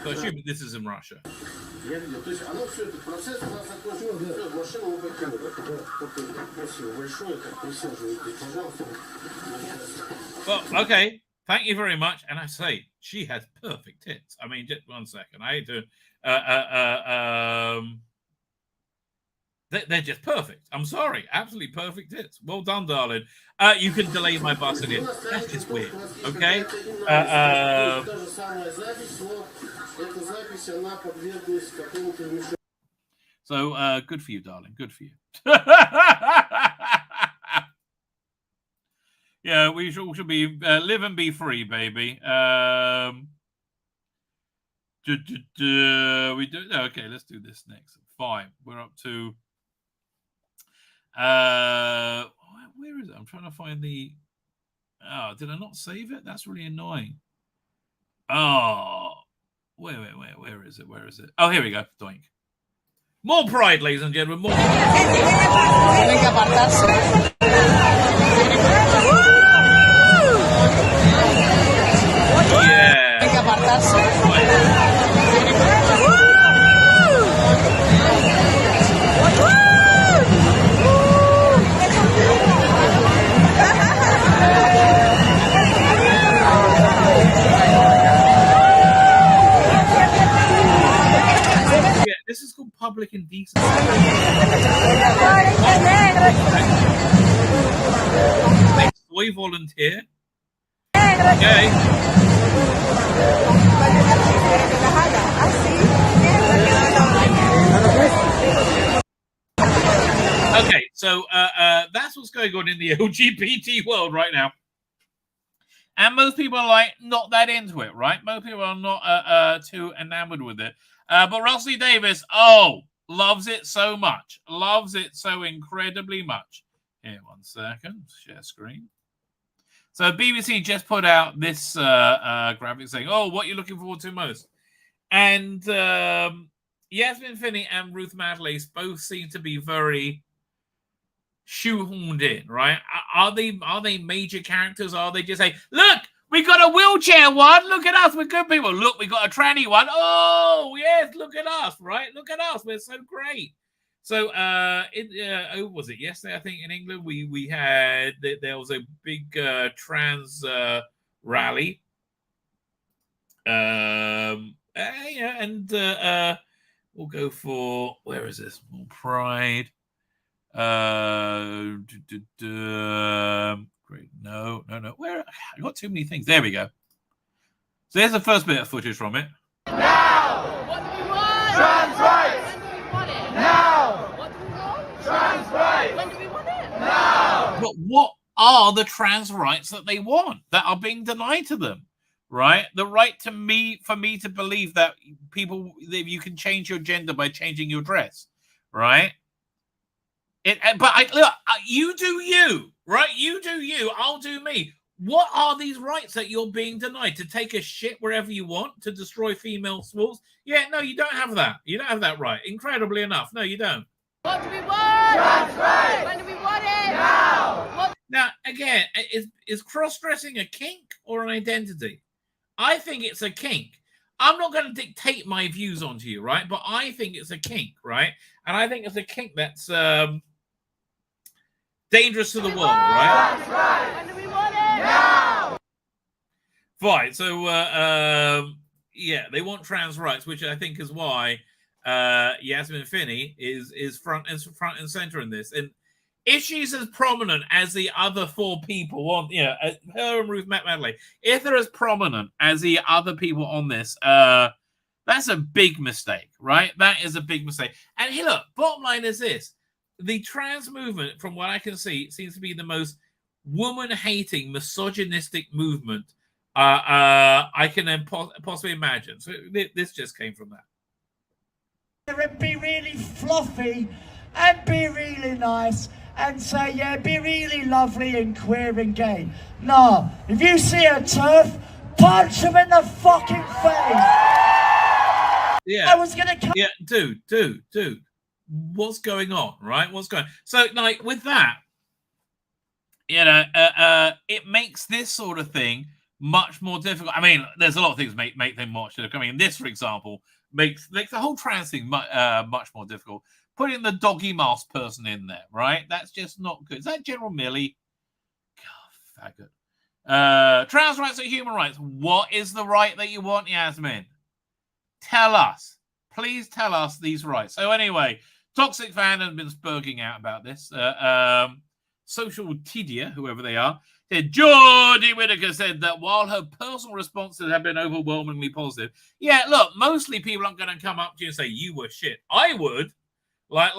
So I assume this is in Russia. Well, okay. Thank you very much. And I say, she has perfect tits. I mean, just 1 second. I hate to... they're just perfect. I'm sorry. Absolutely perfect tits. Well done, darling. You can delay my bus again. That's just weird. Okay? So, good for you, darling. Good for you. Yeah, we should be live and be free, baby. We do okay. Let's do this next. Fine, we're up to. Where is it? I'm trying to find the. Oh, did I not save it? That's really annoying. Oh, wait. Where is it? Where is it? Oh, here we go. Doink. More pride, ladies and gentlemen. More. This is called public indecency. Next boy volunteer. Okay. Okay, so that's what's going on in the LGBT world right now. And most people are not that into it, right? Most people are not too enamored with it. But Rossi Davis, loves it so much. Loves it so incredibly much. Here, 1 second. Share screen. So BBC just put out this graphic saying, what you're looking forward to most. And Yasmin Finney and Ruth Madlace both seem to be very shoehorned in, right? Are they major characters? Or are they just saying, look, we got a wheelchair one. Look at us. We're good people. Look, we got a tranny one. Oh, yes. Look at us, right? Look at us. We're so great. So, was it yesterday? I think in England, we had, there was a big trans rally. We'll go for, where is this? More pride. Great. No. Where? I got too many things. There we go. So there's the first bit of footage from it. Now! What do we want? Trans rights! When do we want it? Now! What do we want? Trans rights! When do we want it? Now! But what are the trans rights that they want that are being denied to them? Right? The right to me, for me to believe that you can change your gender by changing your dress. Right? Look, you do you, right? You do you, I'll do me. What are these rights that you're being denied? To take a shit wherever you want, to destroy female swools? Yeah, no, you don't have that. You don't have that right. Incredibly enough, no, you don't. What do we want? Trans rights! When do we want it? Now! Now, again, is cross-dressing a kink or an identity? I think it's a kink. I'm not going to dictate my views onto you, right? But I think it's a kink, right? And I think it's a kink that's dangerous to the world, right? Trans rights! When do we want it? Now! Fine. So, yeah, they want trans rights, which I think is why Yasmin Finney is front and center in this. And if she's as prominent as the other four people on, her and Ruth Madley, if they're as prominent as the other people on this, that's a big mistake, right? That is a big mistake. And here, look, bottom line is this. The trans movement, from what I can see, seems to be the most woman-hating, misogynistic movement I can possibly imagine. So this just came from that. And be really fluffy and be really nice and say, yeah, be really lovely and queer and gay. No, if you see a turf, punch him in the fucking face. Yeah, I was gonna come. Yeah, dude. What's going on, right? What's going on? So, like, with that, it makes this sort of thing much more difficult. I mean, there's a lot of things make them much difficult. I mean, this, for example, makes the whole trans thing much more difficult. Putting the doggy mask person in there, right? That's just not good. Is that General Milley? God, faggot. Trans rights are human rights. What is the right that you want, Yasmin? Tell us. Please tell us these rights. So anyway, Toxic Fan has been spurging out about this. Social Tidia, whoever they are, said Jodie Whittaker said that while her personal responses have been overwhelmingly positive, yeah, look, mostly people aren't going to come up to you and say you were shit. I would. Like,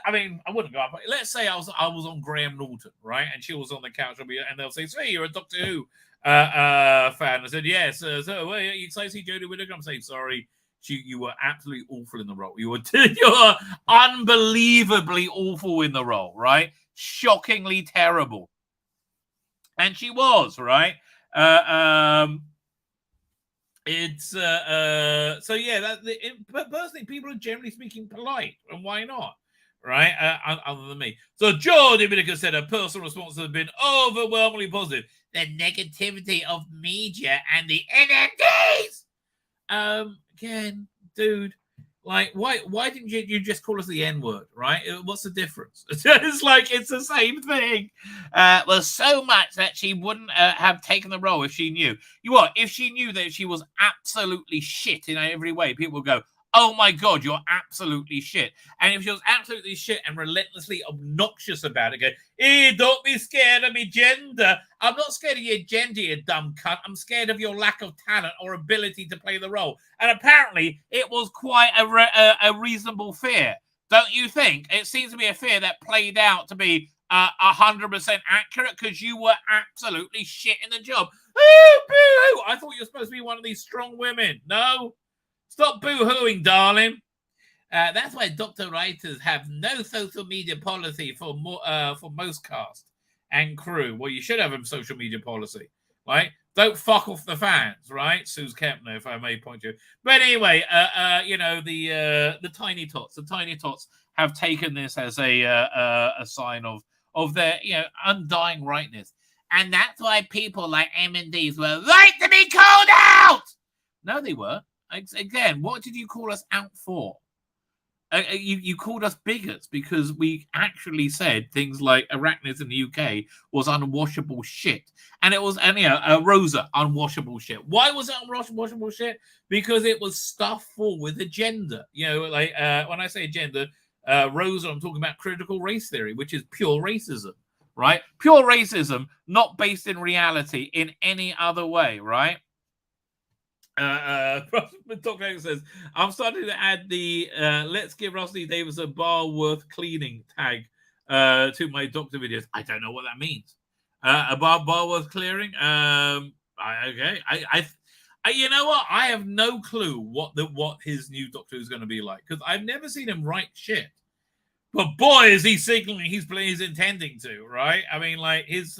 I mean, I wouldn't go up. Let's say I was on Graham Norton, right? And she was on the couch, and they'll say, "Hey, you're a Doctor Who fan." I said, "Yes." So, well, you excited to see Jodie Whittaker? I'm saying, sorry, you were absolutely awful in the role. You were unbelievably awful in the role, right? Shockingly terrible, and she was, right? It's so yeah. But personally, people are generally speaking polite, and why not, right? Other than me. So Jodie Whittaker said her personal responses have been overwhelmingly positive. The negativity of media and the NFTs. Again, dude, like, why didn't you just call us the N-word, right? What's the difference? It's like, it's the same thing. Well, so much that she wouldn't have taken the role if she knew. If she knew that she was absolutely shit in every way, people would go, oh my God, you're absolutely shit. And if she was absolutely shit and relentlessly obnoxious about it, go, hey, don't be scared of me gender. I'm not scared of your gender, you dumb cunt. I'm scared of your lack of talent or ability to play the role. And apparently it was quite a reasonable fear. Don't you think? It seems to be a fear that played out to be 100% accurate because you were absolutely shit in the job. Oh, boo-hoo. I thought you were supposed to be one of these strong women. No? Stop boo-hooing, darling. That's why doctor writers have no social media policy for most cast and crew. Well, you should have a social media policy, right? Don't fuck off the fans, right? Suze Kempner, if I may point you. But anyway, the Tiny Tots. The Tiny Tots have taken this as a sign of their undying rightness, and that's why people like M&Ds were right to be called out. No, they were. Again, what did you call us out for? You called us bigots because we actually said things like arachnids in the UK was unwashable shit. And it was, Rosa, unwashable shit. Why was it unwashable shit? Because it was stuff full with agenda. When I say agenda, Rosa, I'm talking about critical race theory, which is pure racism, right? Pure racism, not based in reality in any other way, right? Dr. X says, I'm starting to add the let's give Rusty Davis a bar worth cleaning tag to my doctor videos. I don't know what that means. A bar worth clearing? Okay. You know what? I have no clue what his new Doctor is going to be like, because I've never seen him write shit. But boy, is he signaling he's intending to, right? I mean, like his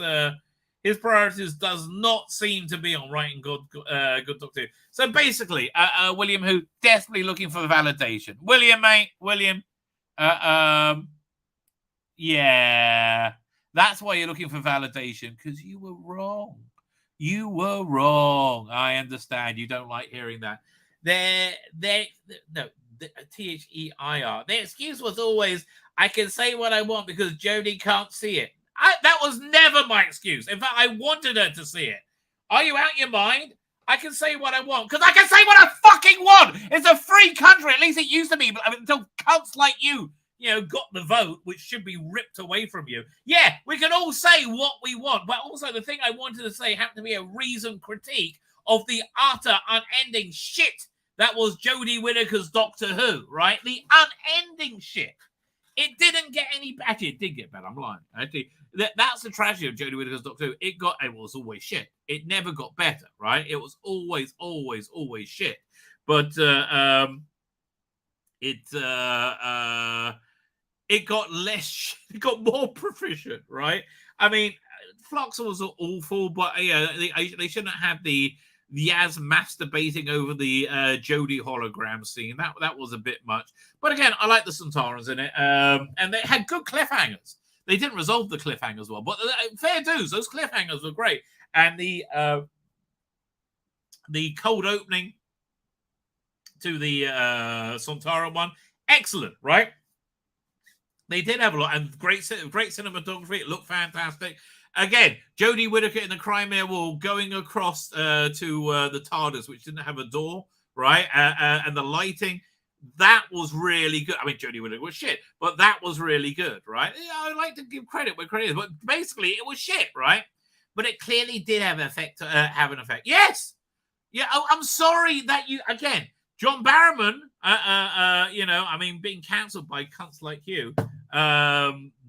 priorities does not seem to be on writing good Doctor Who. So basically, William, who desperately looking for validation. William, mate, William. Yeah, that's why you're looking for validation, because you were wrong. You were wrong. I understand. You don't like hearing that. No, T-H-E-I-R. The excuse was always, I can say what I want because Jodie can't see it. That was never my excuse. In fact, I wanted her to see it. Are you out your mind? I can say what I want because I can say what I fucking want. It's a free country. At least it used to be, but until cunts like you got the vote, which should be ripped away from you. Yeah, we can all say what we want, but also the thing I wanted to say happened to be a reasoned critique of the utter, unending shit that was Jodie Whittaker's Doctor Who, right? The unending shit. It didn't get any better. Actually, it did get better. I'm lying. Actually, that's the tragedy of Jodie Whittaker's Doctor Who. It was always shit. It never got better, right? It was always shit. But it got less. It got more proficient, right? I mean, Flux was awful, but they shouldn't have the Yaz masturbating over the Jodie hologram scene. That was a bit much. But again, I like the Centaurans in it, and they had good cliffhangers. They didn't resolve the cliffhangers well, but fair dues. Those cliffhangers were great, and the cold opening to the Centaur one, excellent, right? They did have a lot, and great cinematography. It looked fantastic. Again, Jodie Whittaker in the Crimea Wall going across to the TARDIS, which didn't have a door, right? And the lighting, that was really good. I mean, Jodie Whittaker was shit, but that was really good, right? I like to give credit where credit is, but basically it was shit, right? But it clearly did have an effect. Yes! Yeah, I'm sorry that again, John Barrowman, being cancelled by cunts like you,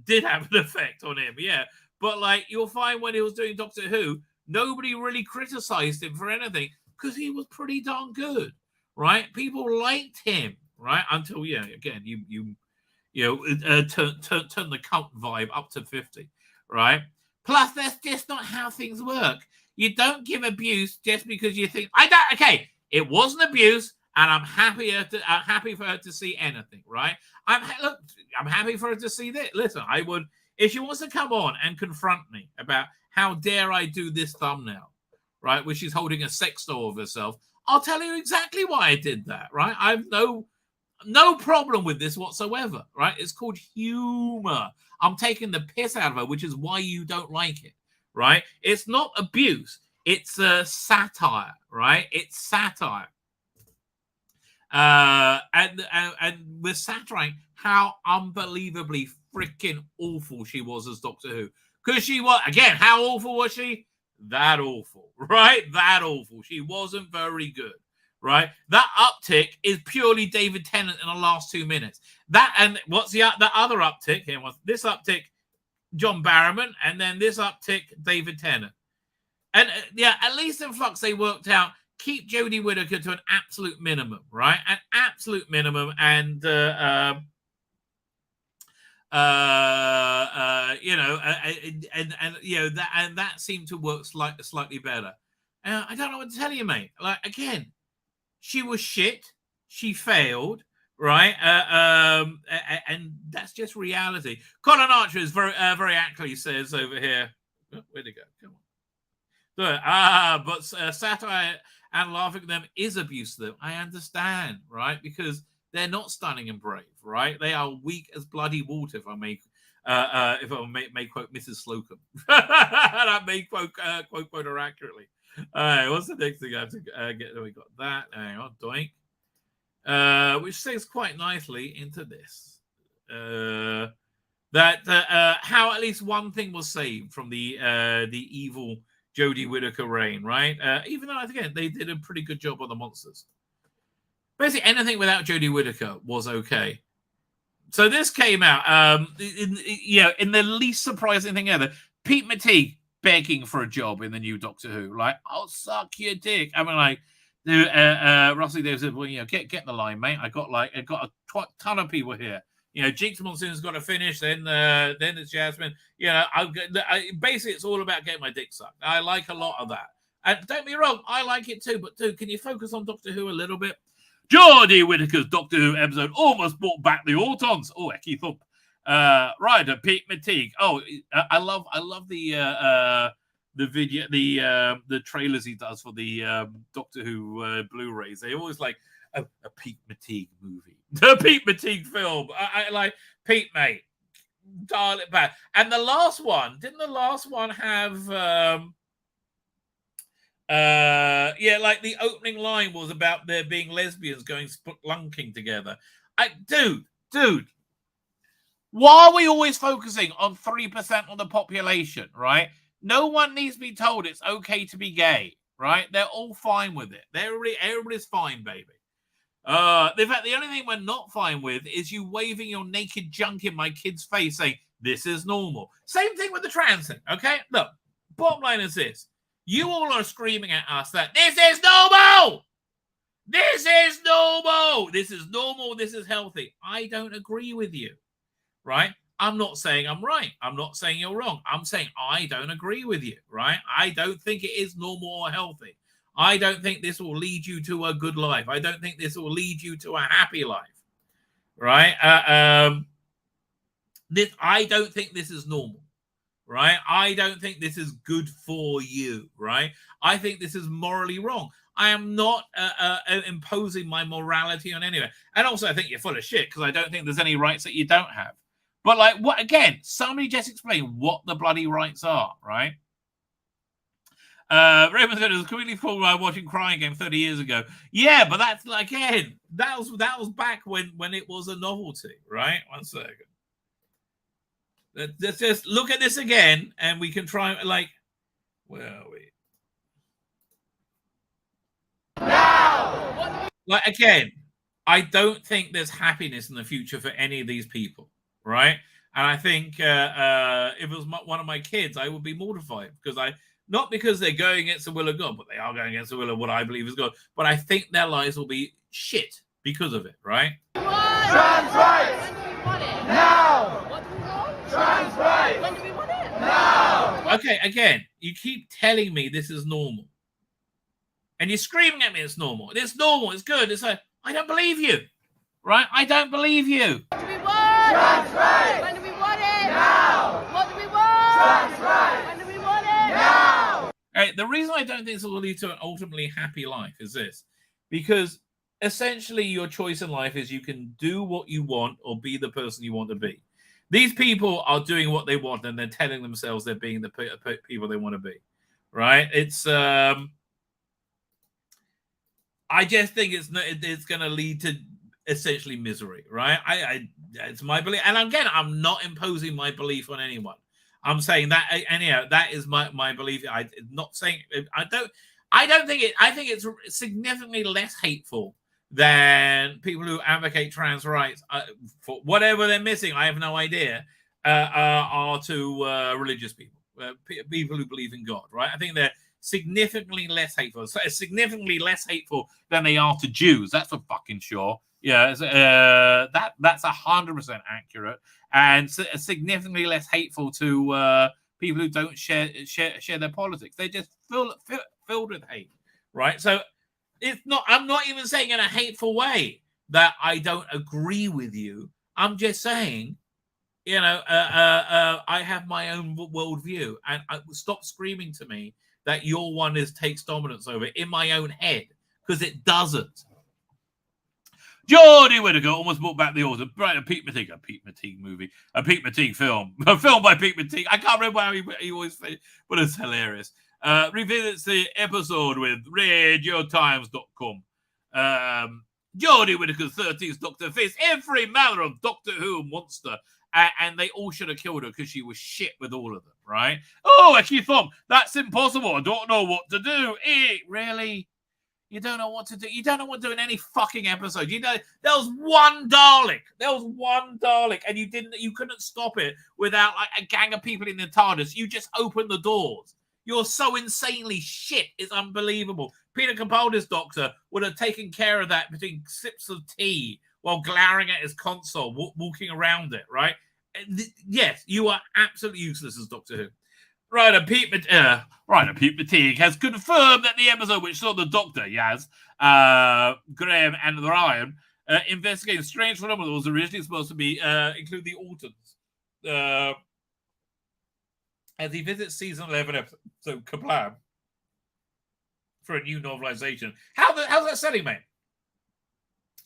did have an effect on him, yeah. But, like, you'll find when he was doing Doctor Who, nobody really criticized him for anything because he was pretty darn good, right? People liked him, right? Until, again, you turn the cult vibe up to 50, right? Plus, that's just not how things work. You don't give abuse just because you think, okay, it wasn't abuse, and I'm happy for her to see anything, right? I'm happy for her to see this. Listen, I would... If she wants to come on and confront me about how dare I do this thumbnail, right, where she's holding a sex doll of herself, I'll tell you exactly why I did that, right? I have no problem with this whatsoever, right? It's called humor. I'm taking the piss out of her, which is why you don't like it, right? It's not abuse. It's satire, right? It's satire. And we're satirizing how unbelievably freaking awful she was as Doctor Who. Because she was, again, how awful was she? That awful, right? That awful. She wasn't very good, right? That uptick is purely David Tennant in the last 2 minutes. That, and what's the other uptick? Here was this uptick, John Barrowman, and then this uptick, David Tennant. And at least in Flux they worked out, keep Jodie Whittaker to an absolute minimum, right? An absolute minimum, and that seemed to work slightly better. I don't know what to tell you, mate. Like, again, she was shit. She failed, right? And that's just reality. Colin Archer is very accurately says over here. Oh, where'd it go? Come on. But satire and laughing at them is abuse to them. I understand, right? Because they're not stunning and brave, right? They are weak as bloody water, if I may quote Mrs. Slocum. That may quote her accurately. All right, what's the next thing I have to get? We got that. Hang on, doink. Which segues quite nicely into this. how at least one thing was saved from the evil Jodie Whittaker reign, right? Even though, again, they did a pretty good job on the monsters. Basically, anything without Jodie Whittaker was okay. So this came out, in the least surprising thing ever. Pete Matigue begging for a job in the new Doctor Who, like, I'll suck your dick. I mean, like, Russell Davies said, well, get in the line, mate. I got a ton of people here. Jinx Monsoon's got to finish. Then it's Jasmine. Basically, it's all about getting my dick sucked. I like a lot of that. And don't be wrong, I like it too. But dude, can you focus on Doctor Who a little bit? Jodie Whittaker's Doctor Who episode almost brought back the Autons. Oh, Ecky Thump. Ryder, Pete Matigue. Oh, I love the video, the trailers he does for the Doctor Who Blu-rays. They always like a Pete Matigue movie, the Pete Matigue film. I like Pete, mate. Dial it back. And the last one, didn't the last one have? Like the opening line was about there being lesbians going spelunking together. Dude, why are we always focusing on 3% of the population, right? No one needs to be told it's okay to be gay, right? They're all fine with it. Everybody's fine, baby. In fact, the only thing we're not fine with is you waving your naked junk in my kid's face saying, this is normal. Same thing with the trans thing, okay? Look, bottom line is this. You all are screaming at us that this is normal! This is normal! This is normal, this is healthy. I don't agree with you, right? I'm not saying I'm right. I'm not saying you're wrong. I'm saying I don't agree with you, right? I don't think it is normal or healthy. I don't think this will lead you to a good life. I don't think this will lead you to a happy life, right? I don't think this is normal, right? I don't think this is good for you, right? I think this is morally wrong. I am not imposing my morality on anyone. And also, I think you're full of shit because I don't think there's any rights that you don't have. But like, what again? Somebody just explain what the bloody rights are, right? Raymond said it was completely cool when I was watching Crying Game 30 years ago. Yeah, but that's again, that was back when it was a novelty, right? 1 second. Let's just look at this again, and we can try where are we? Now! Like again, I don't think there's happiness in the future for any of these people, right? And I think if it was one of my kids, I would be mortified not because they're going against the will of God, but they are going against the will of what I believe is God. But I think their lives will be shit because of it, right? Trans rights! Now! What do we want? Trans rights! When do we want it? Now! Okay, again, you keep telling me this is normal. And you're screaming at me it's normal. It's normal, it's good. It's like, I don't believe you, right? I don't believe you. What do we want? Trans rights! When do we want it? Now! What do we want? Trans rights! When do we want it? Now! All right, the reason I don't think this will lead to an ultimately happy life is this. Because essentially your choice in life is you can do what you want or be the person you want to be. These people are doing what they want and they're telling themselves they're being the people they want to be, right? It's I just think it's going to lead to essentially misery, right? It's my belief, and again, I'm not imposing my belief on anyone. I'm saying that anyhow, that is my belief. I'm not saying I don't think it. I think it's significantly less hateful than people who advocate trans rights for whatever they're missing. I have no idea. Are to religious people, people who believe in God, right? I think they're significantly less hateful. So significantly less hateful than they are to Jews. That's for fucking sure. Yeah, that's 100% accurate, and significantly less hateful to people who don't share their politics. They're just filled with hate, right? So it's not. I'm not even saying in a hateful way that I don't agree with you. I'm just saying, I have my own worldview, and stop screaming to me that your one takes dominance over it in my own head, because it doesn't. Jodie Whittaker almost brought back the order. Right, a Pete Matigue movie, a Pete Matigue film, a film by Pete Matigue. I can't remember how he always said, but it's hilarious. Revisits the episode with RadioTimes.com. Jodie Whittaker's 13th Doctor faced every manner of Doctor Who monster, and they all should have killed her because she was shit with all of them, right? Oh, actually, thought that's impossible. I don't know what to do. Really? You don't know what to do. You don't know what to do in any fucking episode. You know, there was one Dalek. And you couldn't stop it without like a gang of people in the TARDIS. You just opened the doors. You're so insanely shit. It's unbelievable. Peter Capaldi's Doctor would have taken care of that between sips of tea while glowering at his console, walking around it, right? Yes, you are absolutely useless as Doctor Who. Writer Pete Matigue has confirmed that the episode which saw the Doctor, Yaz, Graham, and Ryan investigating strange phenomena was originally supposed to be include the Autons. As he visits season 11 episode Kablam for a new novelization. How's that selling, mate?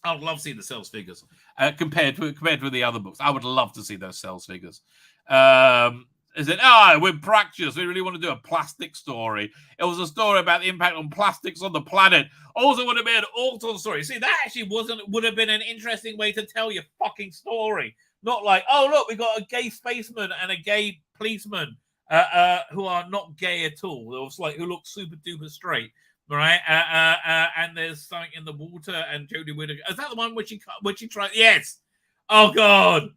I would love to see the sales figures compared with the other books. I would love to see those sales figures. Is it, we're practice. We really want to do a plastic story. It was a story about the impact on plastics on the planet. Also would have been an Autons story. See, that actually would have been an interesting way to tell your fucking story. Not like, oh, look, we got a gay spaceman and a gay policeman who are not gay at all. Who look super duper straight. Right, and there's something in the water, and Jodie Whittaker. Is that the one which she tried? Yes. Oh God,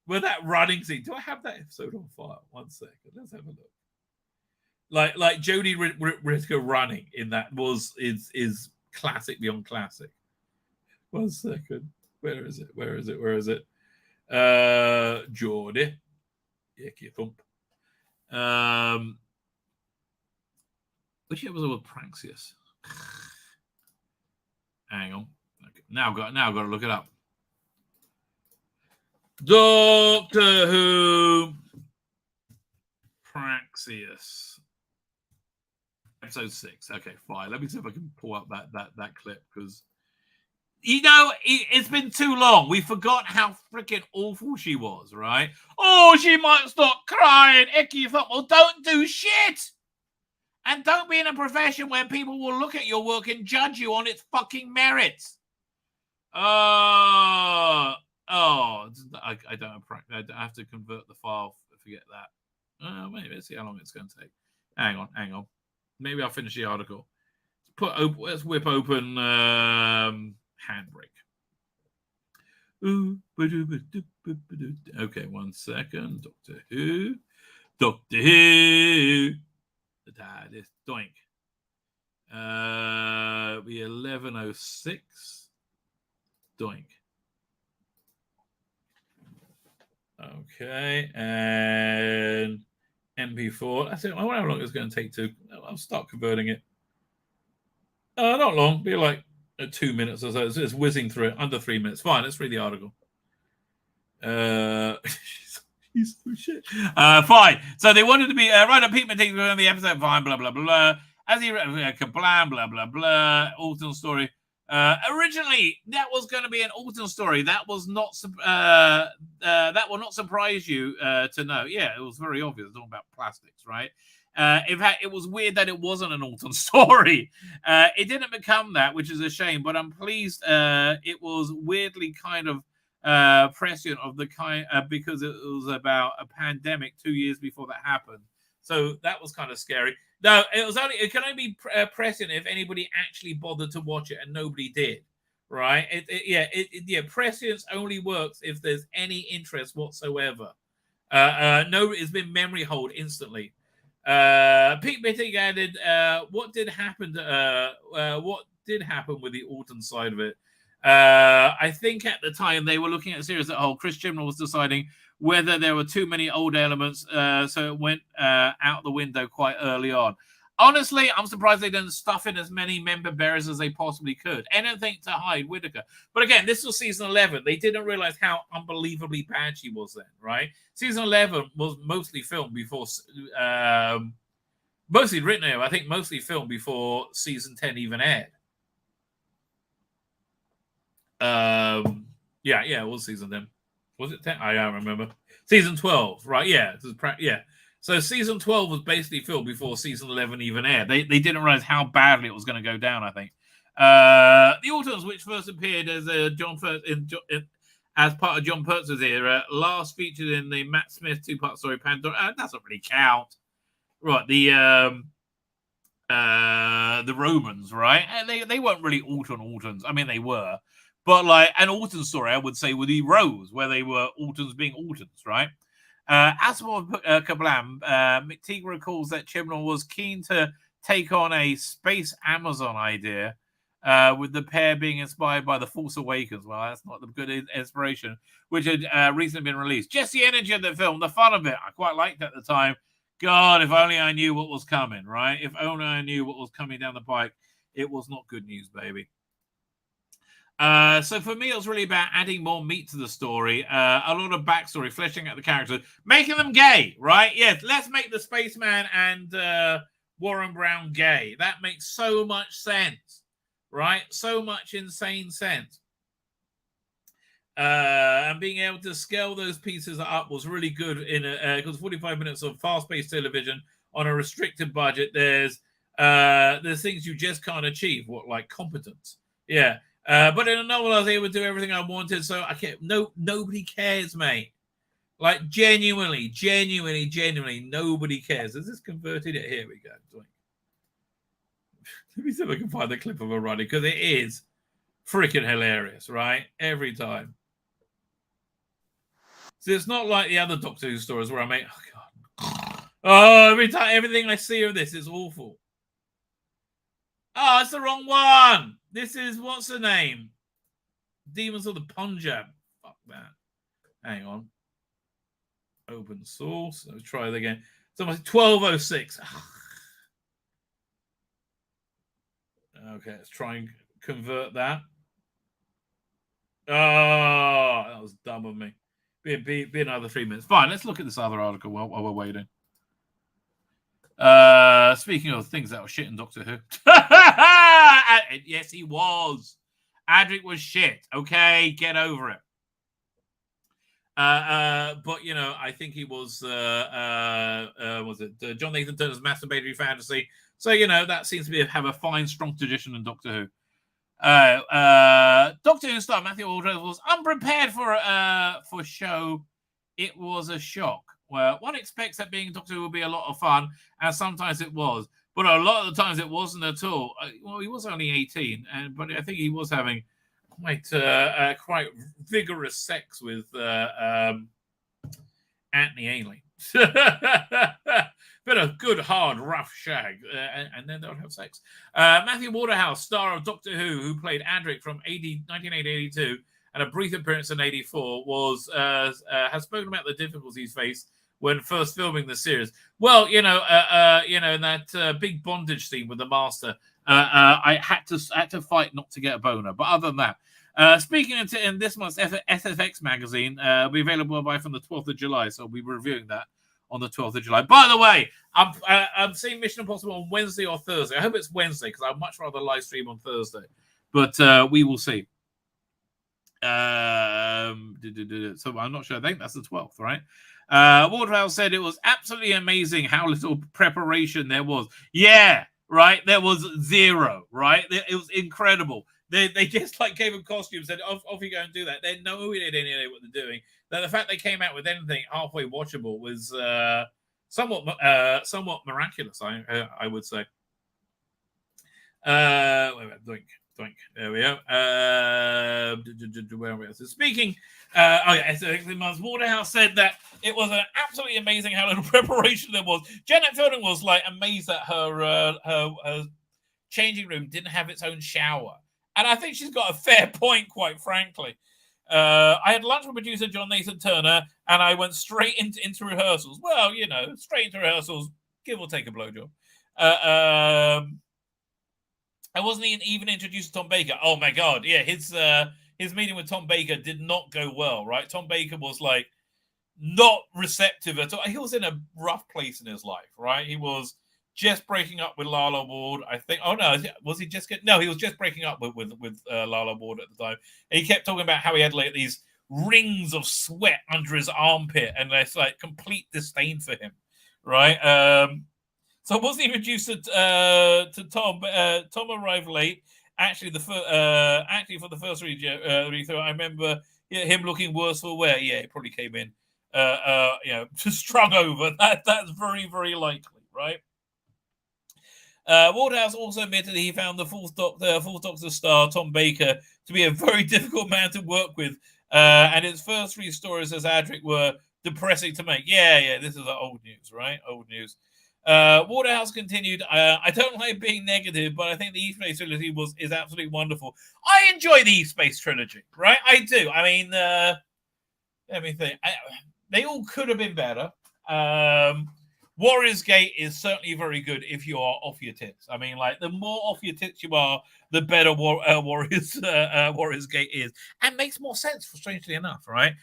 with that running scene. Do I have that episode on file? 1 second. Let's have a look. Like Jodie Whittaker running in that is classic beyond classic. 1 second. Where is it? Jodie. Icky thump. Which episode was Praxius? Hang on. Okay. Now I've got to look it up. Doctor Who Praxius. Episode 6. Okay, fine. Let me see if I can pull up that clip, because it's been too long. We forgot how freaking awful she was, right? Oh, she might stop crying. Icky thought, well, don't do shit. And don't be in a profession where people will look at your work and judge you on its fucking merits. I don't have to convert the file. Forget that. Maybe let's see how long it's going to take. Hang on. Maybe I'll finish the article. Let's whip open Handbrake. Okay, 1 second. Doctor Who. This doink. Be 11:06. Doink. Okay, and MP4. That's it. I wonder how long it's going to take to. I'll start converting it. Not long. Be like 2 minutes or so. It's just whizzing through it. Under 3 minutes. Fine. Let's read the article. He's so shit. Fine. So they wanted to be writer Pete Matigue on the episode. Fine. Blah blah blah. As he kablam blah blah blah. Autumn story. Originally, that was going to be an autumn story. That was not. That will not surprise you to know. Yeah, it was very obvious. It's all about plastics, right? In fact, it was weird that it wasn't an autumn story. It didn't become that, which is a shame. But I'm pleased. It was weirdly kind of prescient of the kind because it was about a pandemic 2 years before that happened. So that was kind of scary. No, it can only be prescient if anybody actually bothered to watch it, and nobody did, right? Prescience only works if there's any interest whatsoever. No, it's been memory hold instantly. Pete Matigue added, what did happen with the autumn side of it? I think at the time they were looking at the series as a whole. Chris Chibnall was deciding whether there were too many old elements, so it went out the window quite early on. Honestly, I'm surprised they didn't stuff in as many member bearers as they possibly could. Anything to hide Whittaker. But again, this was season 11. They didn't realize how unbelievably bad she was then, right? Season 11 was mostly filmed before, mostly written, I think mostly filmed before season 10 even aired. It was season 10. Was it 10? I don't remember. Season 12, right? Yeah. So season 12 was basically filmed before season 11 even aired. They didn't realize how badly it was going to go down, I think. The Autons, which first appeared as as part of John Pertz's era, last featured in the Matt Smith two-part story Pandora. Doesn't really count. Right, the Romans, right? And they weren't really Autons. I mean, they were. But like an Auton story, I would say, were the Rose, where they were Autons being Autons, right? As for Kablam, McTeague recalls that Chibnall was keen to take on a space Amazon idea, with the pair being inspired by The Force Awakens. Well, that's not the good inspiration, which had recently been released. Just the energy of the film, the fun of it, I quite liked at the time. God, if only I knew what was coming, right? If only I knew what was coming down the pike. It was not good news, baby. So for me, it was really about adding more meat to the story, a lot of backstory, fleshing out the characters, making them gay, right? Yes, let's make the Spaceman and Warren Brown gay. That makes so much sense, right? So much insane sense. And being able to scale those pieces up was really good in because 45 minutes of fast-paced television on a restricted budget. There's things you just can't achieve, like competence. Yeah. But in a novel, I was able to do everything I wanted, so I can't. Nobody cares, mate. Like genuinely, nobody cares. Has this converted it? Here we go. Let me see if I can find the clip of her running, because it is freaking hilarious, right? Every time. So it's not like the other Doctor Who stories where I make, oh god, oh, every time, everything I see of this is awful. Oh, it's the wrong one. This is, what's the name? Demons of the Punjab. Fuck that. Hang on. Open source. Let's try it again. So 1206. Okay, let's try and convert that. Oh, that was dumb of me. Be another 3 minutes. Fine, let's look at this other article while we're waiting. Speaking of things that were shit in Doctor Who. Yes, he was. Adric was shit. Okay, get over it. But you know, I think he was it John Nathan Turner's masturbatory fantasy. So you know, that seems to have a fine, strong tradition in Doctor Who. Doctor Who star Matthew Aldridge was unprepared for show. It was a shock. Well, one expects that being Doctor Who will be a lot of fun, and sometimes it was, but a lot of the times it wasn't at all. Well, he was only 18, but I think he was having quite vigorous sex with Anthony Ainley. But a good, hard, rough shag, and then they would have sex. Matthew Waterhouse, star of Doctor who played Adric from 1982 and a brief appearance in 84, has spoken about the difficulties faced when first filming the series. Well, in that big bondage scene with the Master, I had to fight not to get a boner. But other than that, speaking in this month's SFX magazine, will be available from the 12th of July. So we'll be reviewing that on the 12th of July. By the way, I'm seeing Mission Impossible on Wednesday or Thursday. I hope it's Wednesday, because I'd much rather live stream on Thursday. But we will see. So I'm not sure. I think that's the 12th, right? Wardwell said it was absolutely amazing how little preparation there was. Yeah, right. There was zero, right? It was incredible. They just gave them costumes, said off you go and do that. They know they didn't know what they're doing. Now, the fact they came out with anything halfway watchable was somewhat miraculous, I would say. Wait a minute, doink. There we go. Where are we? So speaking, Waterhouse said that it was absolutely amazing how little preparation there was. Janet Fielding was amazed that her changing room didn't have its own shower, and I think she's got a fair point, quite frankly. I had lunch with producer John Nathan Turner, and I went straight into rehearsals. Well, straight into rehearsals, give or take a blowjob. I wasn't even introduced to Tom Baker. Oh my God, yeah, his meeting with Tom Baker did not go well, right? Tom Baker was not receptive at all. He was in a rough place in his life, right? He was just breaking up with Lala Ward, I think. Oh no, was he just No, he was just breaking up with Lala Ward at the time. And he kept talking about how he had these rings of sweat under his armpit, and there's complete disdain for him, right? So I wasn't introduced to Tom. Tom arrived late, actually for the first read-through, I remember him looking worse for wear. Yeah, it probably came in, strung over. That's very, very likely, right? Wardhouse also admitted he found the fourth Doctor star, Tom Baker, to be a very difficult man to work with, and his first 3 stories as Adric were depressing to make. Yeah, this is old news, right? Old news. Waterhouse continued, I don't like being negative, but I think the East Space trilogy is absolutely wonderful. I enjoy the East Space trilogy, right? I do. I mean, let me think. They all could have been better. Warriors Gate is certainly very good if you are off your tits. I mean, like, the more off your tits you are, the better Warriors Gate is. And makes more sense, strangely enough, right?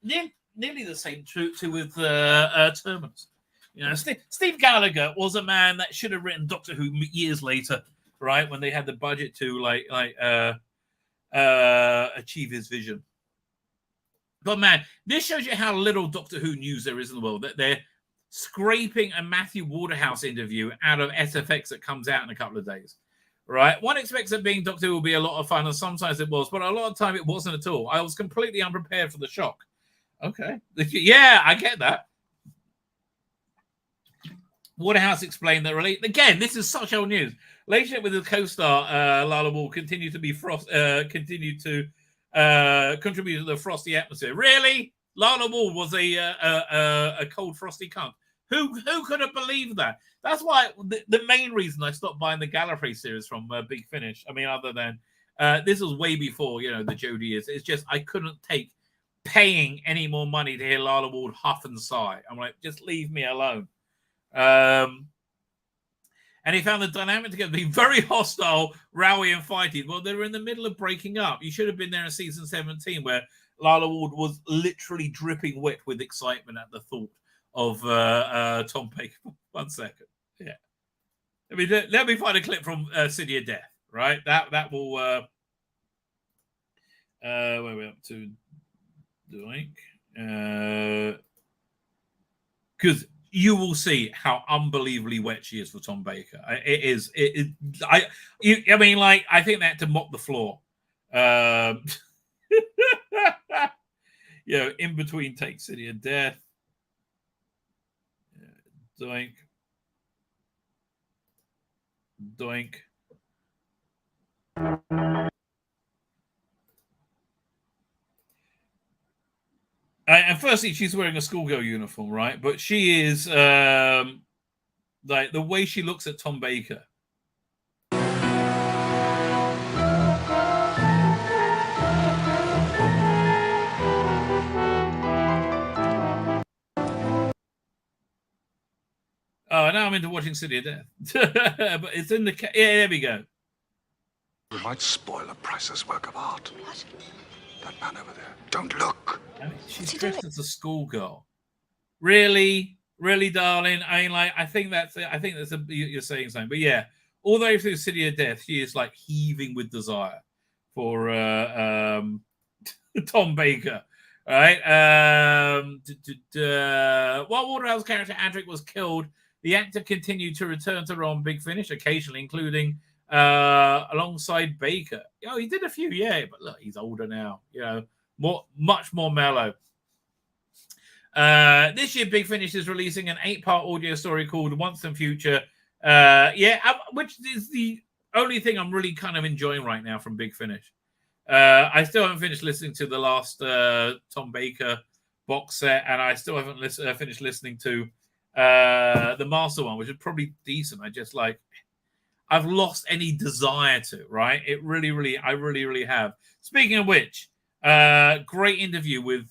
Nearly the same too with Terminus. You know, Steve Gallagher was a man that should have written Doctor Who years later, right? When they had the budget to achieve his vision. But man, this shows you how little Doctor Who news there is in the world. That they're scraping a Matthew Waterhouse interview out of SFX that comes out in a couple of days, right? One expects that being Doctor Who will be a lot of fun, and sometimes it was, but a lot of time it wasn't at all. I was completely unprepared for the shock. Okay, yeah, I get that. Waterhouse explained that again, this is such old news. Relationship with his co-star Lala Wall continued to contribute to the frosty atmosphere. Really, Lala Wall was a cold, frosty cunt. Who could have believed that? That's why the main reason I stopped buying the Gallifrey series from Big Finish. I mean, other than this was way before the Jodie years. It's just I couldn't take paying any more money to hear Lala Wall huff and sigh. I'm like, just leave me alone. And he found the dynamic together being very hostile, rowy and fighting. Well, they were in the middle of breaking up. You should have been there in season 17, where Lala Ward was literally dripping wet with excitement at the thought of Tom Baker. 1 second. Yeah. Let me find a clip from City of Death, right? That will where are we up to? Doink. Because you will see how unbelievably wet she is for Tom Baker. It is. I mean, like, I think they had to mop the floor. In between take City of Death. Doink. Doink. And firstly, she's wearing a schoolgirl uniform, right? But she is like the way she looks at Tom Baker. Oh, now I'm into watching City of Death. But it's in the... Yeah, there we go. We might spoil a priceless work of art. What? That man over there. Don't look. I mean, she's dressed as a schoolgirl. Really, darling. I mean, like, I think that's you're saying something. But yeah, all the way through City of Death, she is like heaving with desire for Tom Baker. All right. While Waterhouse character Adric was killed, the actor continued to return to role on Big Finish, occasionally, including alongside Baker. He did a few, yeah, but look, he's older now. Much more mellow. This year, Big Finish is releasing an 8-part audio story called Once and Future. Which is the only thing I'm really kind of enjoying right now from Big Finish. I still haven't finished listening to the last Tom Baker box set, and I still haven't finished listening to the Master one, which is probably decent. I've lost any desire to, right? I really have. Speaking of which, great interview with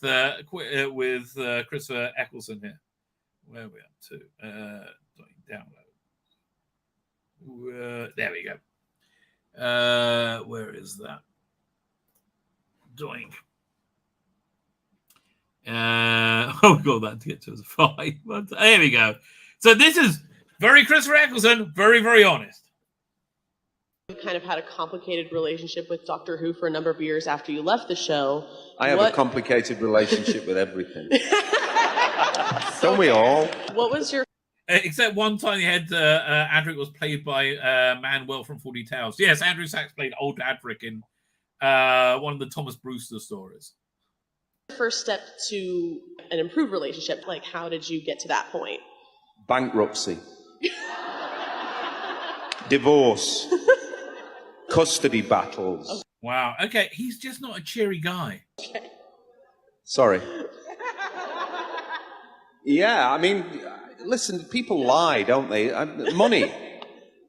Christopher Eccleston here. Where are we up to? Download. There we go. Where is that? Doink. Oh, we've got that to get to as a 5. But there we go. So this is very Christopher Eccleston, very, very honest. You kind of had a complicated relationship with Doctor Who for a number of years after you left the show. I have a complicated relationship with everything. Don't we all? What was your... Except one time he had Adric was played by Manuel from 40 Tales. Yes, Andrew Sachs played old Adric in one of the Thomas Brewster stories. First step to an improved relationship, like how did you get to that point? Bankruptcy. Divorce. Custody battles. Wow. Okay, he's just not a cheery guy. Okay. Sorry. Yeah, I mean, listen, people lie, don't they? Money.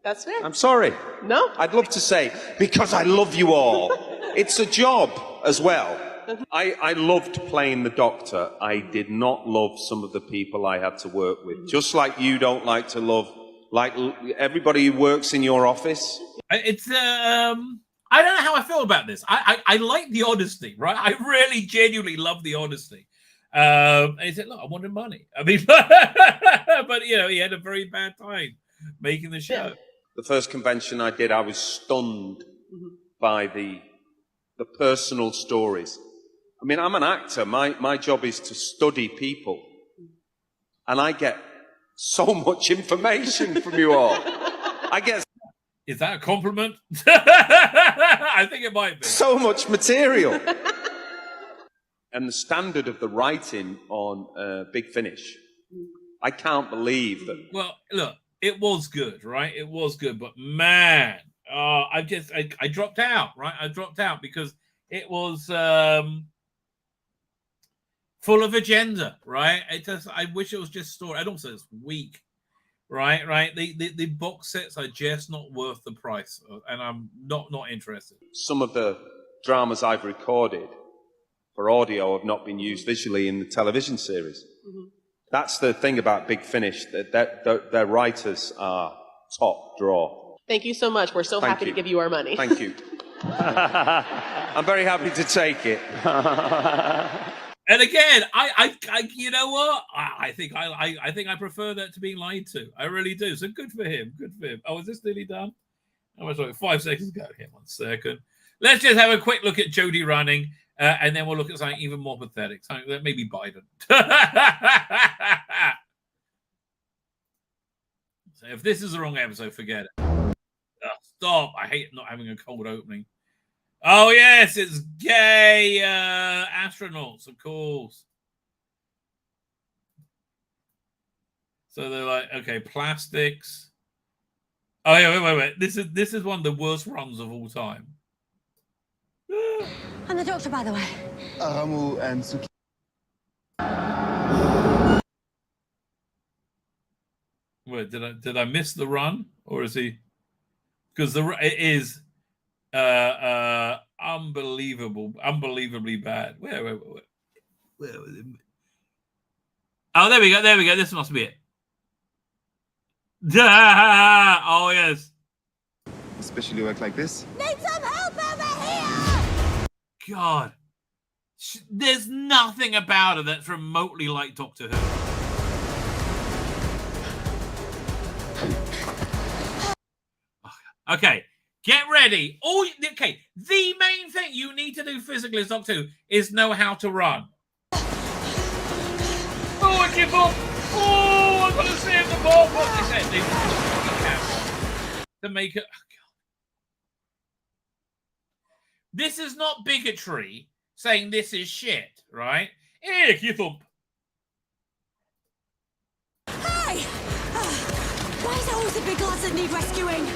That's fair. I'm sorry. No. I'd love to say, because I love you all. It's a job as well. I loved playing the Doctor. I did not love some of the people I had to work with. Just like you don't like to love, like everybody who works in your office. It's, I don't know how I feel about this. I like the honesty, right? I really genuinely love the honesty. And he said, look, I wanted money. I mean, but, you know, he had a very bad time making the show. The first convention I did, I was stunned by the personal stories. I mean, I'm an actor. My job is to study people. And I get so much information from you all. I get... Is that a compliment? I think it might be. So much material. And the standard of the writing on Big Finish, I can't believe that. Well, look, it was good, right? It was good, but man, I dropped out, right? I dropped out because it was full of agenda, right? I wish it was just story. And also it's weak, right? The box sets are just not worth the price, and I'm not interested. Some of the dramas I've recorded for audio have not been used visually in the television series. That's the thing about Big Finish, that their writers are top draw. Thank you so much. We're so happy to give you our money. Thank you. I'm very happy to take it. And again, I you know what? I think I prefer that to being lied to. I really do. So good for him. Good for him. Oh, is this nearly done? I was like 5 seconds ago. Here, 1 second. Let's just have a quick look at Jodie running. And then we'll look at something even more pathetic, something that maybe Biden. So if this is the wrong episode, forget it. Stop. I hate not having a cold opening. Oh, yes, it's gay astronauts, of course. So they're like, okay, plastics. Oh, yeah, wait. This is one of the worst runs of all time. I'm the Doctor, by the way. Aramu and Suki. Wait, did I miss the run, or is he? Because it is unbelievably bad. Where was it? Oh, there we go. This must be it. Oh yes. Especially work like this. Need some help over here! God, there's nothing about her that's remotely like Doctor Who. Okay, get ready. Okay, the main thing you need to do physically as Doctor Who is know how to run. Oh, I give up. Oh, I'm going to save the ball. What they said, to make it. This is not bigotry saying this is shit, right? Here, you thump. Hey! Why is there always a big lads that need rescuing?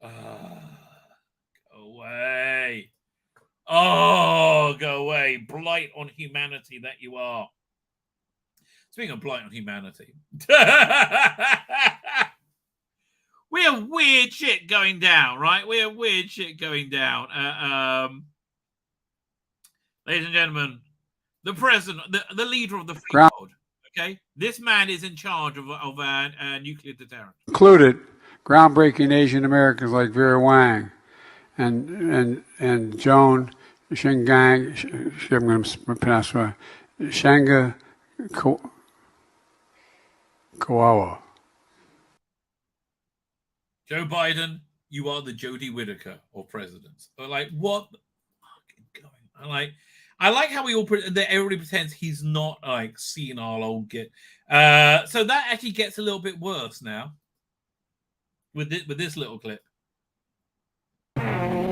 Go away. Oh, go away. Blight on humanity that you are. Speaking of blight on humanity. We have weird shit going down, right? We have weird shit going down. Ladies and gentlemen, the president, the leader of the free world, okay? This man is in charge of a nuclear deterrent. Included groundbreaking Asian Americans like Vera Wang and Joan Shingang, I'm going to pronounce right, Shanga Kawawa. Joe Biden, you are the Jodie Whittaker of presidents. Like, what the fuck is going on? Like, I like how that everybody pretends he's not like senile old git. So that actually gets a little bit worse now with this little clip. Sorry.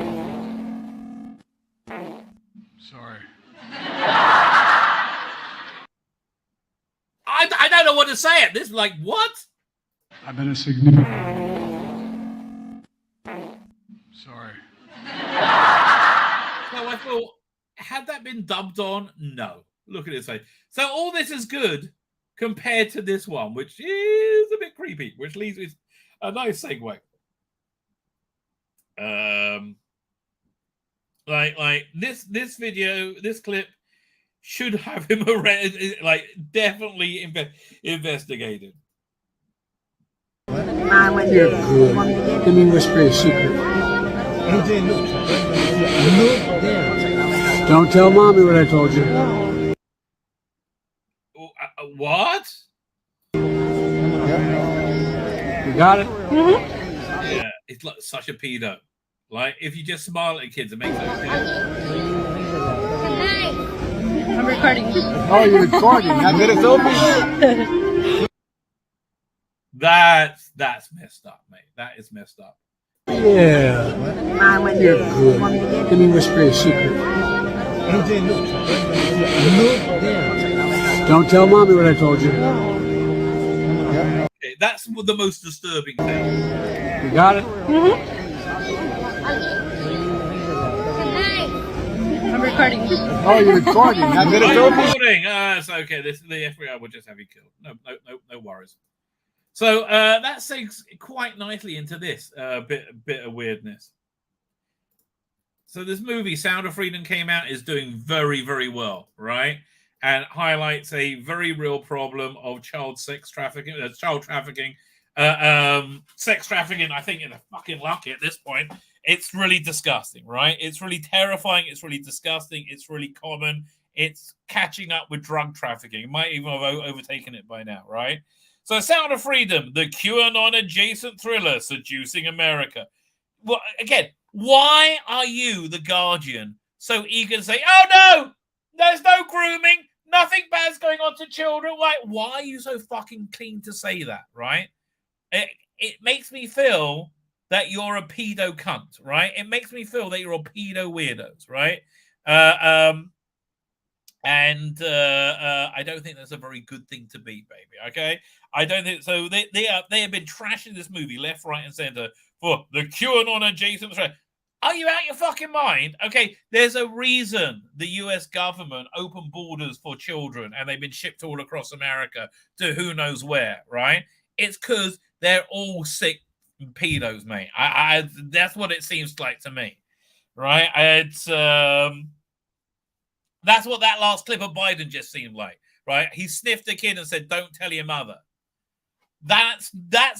I don't know what to say at this. Like, what? I've been a significant. Sorry. So I thought, had that been dubbed on? No. Look at it say. So all this is good compared to this one, which is a bit creepy, which leads with a nice segue. Like this video, this clip should have him like definitely investigated. You're good. Let me whisper a secret. Don't tell mommy what I told you. What? You got it? Yeah, it's like such a pedo. Like, if you just smile at kids, it makes them feel. I'm recording. Oh, you're recording. I better film me. That's messed up, mate. That is messed up. Yeah. You're good. Let me whisper a secret. Don't tell mommy what I told you. Okay, that's the most disturbing thing. You got it? I'm recording. Oh, you're recording. I better film me. Recording. It's okay. The FBI will just have you killed. No worries. So that segues quite nicely into this bit of weirdness. So this movie, Sound of Freedom, came out, is doing very, very well, right? And highlights a very real problem of sex trafficking. Sex trafficking, I think, in a fucking lucky at this point. It's really disgusting, right? It's really terrifying. It's really disgusting. It's really common. It's catching up with drug trafficking. It might even have overtaken it by now, right? So Sound of Freedom, the QAnon-adjacent thriller seducing America. Well, again, why are you, The Guardian, so eager to say, oh, no, there's no grooming, nothing bad's going on to children? Why are you so fucking keen to say that, right? It makes me feel that you're a pedo cunt, right? It makes me feel that you're a pedo weirdos, right? And I don't think that's a very good thing to be, baby. Okay, I don't think so. They have been trashing this movie left, right, and center for the QAnon adjacent threat. Are you out your fucking mind? Okay, there's a reason the U.S. government opened borders for children, and they've been shipped all across America to who knows where, right? It's because they're all sick pedos, mate. I that's what it seems like to me, right? It's that's what that last clip of Biden just seemed like, right? He sniffed a kid and said, "Don't tell your mother." That's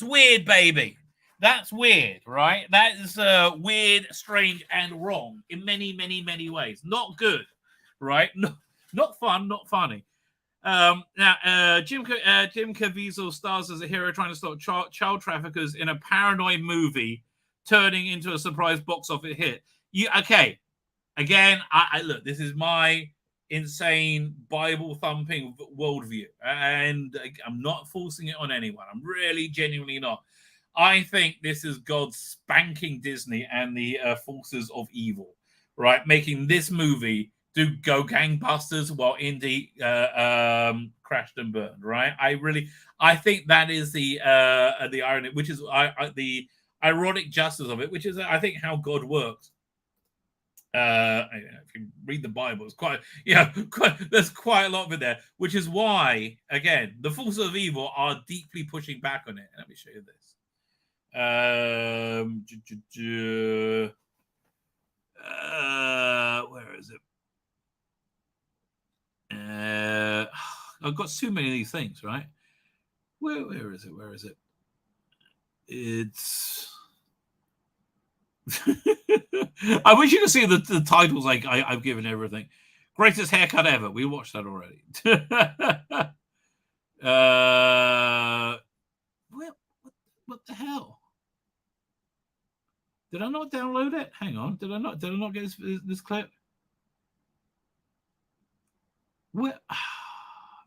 weird, baby. That's weird, right? That is weird, strange, and wrong in many, many, many ways. Not good, right? Not fun, not funny. Now, Jim Caviezel stars as a hero trying to stop child traffickers in a paranoid movie, turning into a surprise box office hit. Okay? Again, I look. This is my insane Bible thumping worldview, and I'm not forcing it on anyone. I'm really, genuinely not. I think this is God spanking Disney and the forces of evil, right? Making this movie go gangbusters while Indy crashed and burned, right? I think that is the irony, which is the ironic justice of it, which is I think how God works. If you read the Bible, it's there's quite a lot of it there, which is why, again, the forces of evil are deeply pushing back on it. Let me show you this. Where is it? I've got so many of these things, right? Where is it? Where is it? It's I wish you could see the titles I've given everything. Greatest haircut ever. We watched that already. What the hell? Did I not download it? Hang on. Did I not get this clip? What?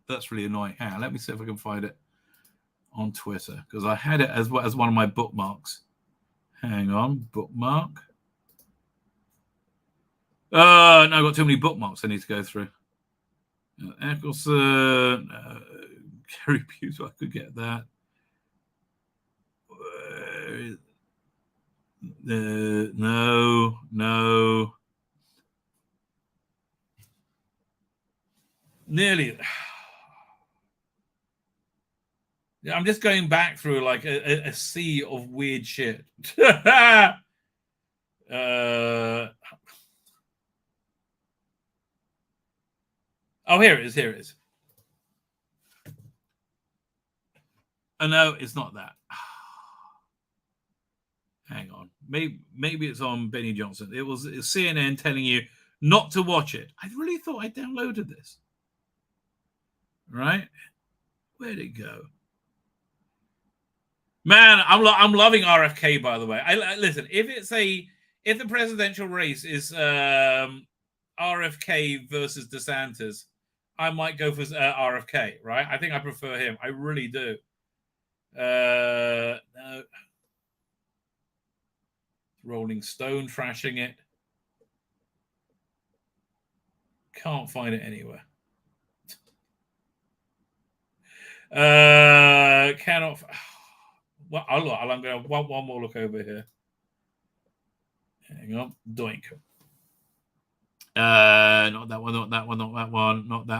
That's really annoying. Hang on, let me see if I can find it on Twitter, because I had it as one of my bookmarks. Hang on, bookmark. No, I've got too many bookmarks I need to go through. Eccleston, Kerry Hughes, I could get that. No. Nearly. Yeah, I'm just going back through like a sea of weird shit. Oh, here it is. Oh, no, it's not that. Hang on. Maybe it's on Benny Johnson. It's CNN telling you not to watch it. I really thought I downloaded this. Right? Where'd it go? Man, I'm loving RFK, by the way. Listen, if the presidential race is RFK versus DeSantis, I might go for RFK, right? I think I prefer him. I really do. No. Rolling Stone trashing it. Can't find it anywhere. Cannot. Well, I'm going to one more look over here. Hang on. Doink. Not that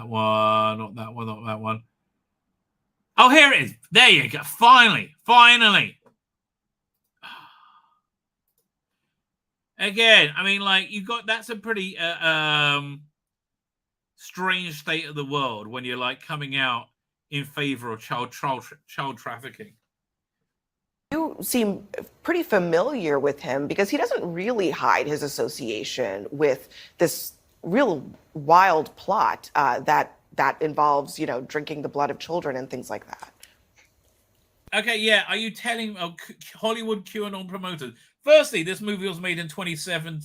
one. Oh, here it is. There you go. Finally. Again, I mean, like, that's a pretty strange state of the world when you're like coming out in favor of child trafficking. You seem pretty familiar with him because he doesn't really hide his association with this real wild plot that involves, drinking the blood of children and things like that. Okay, yeah. Are you telling Hollywood QAnon promoters? Firstly, this movie was made in 2017,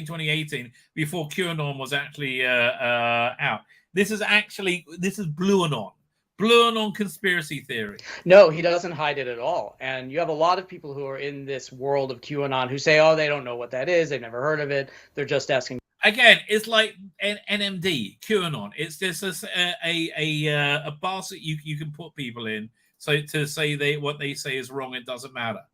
2018, before QAnon was actually out. This is Blueanon. Blueanon conspiracy theory. No, he doesn't hide it at all. And you have a lot of people who are in this world of QAnon who say, oh, they don't know what that is. They've never heard of it. They're just asking. Again, it's like NMD, QAnon. It's just a basket you can put people in. So to say what they say is wrong, it doesn't matter.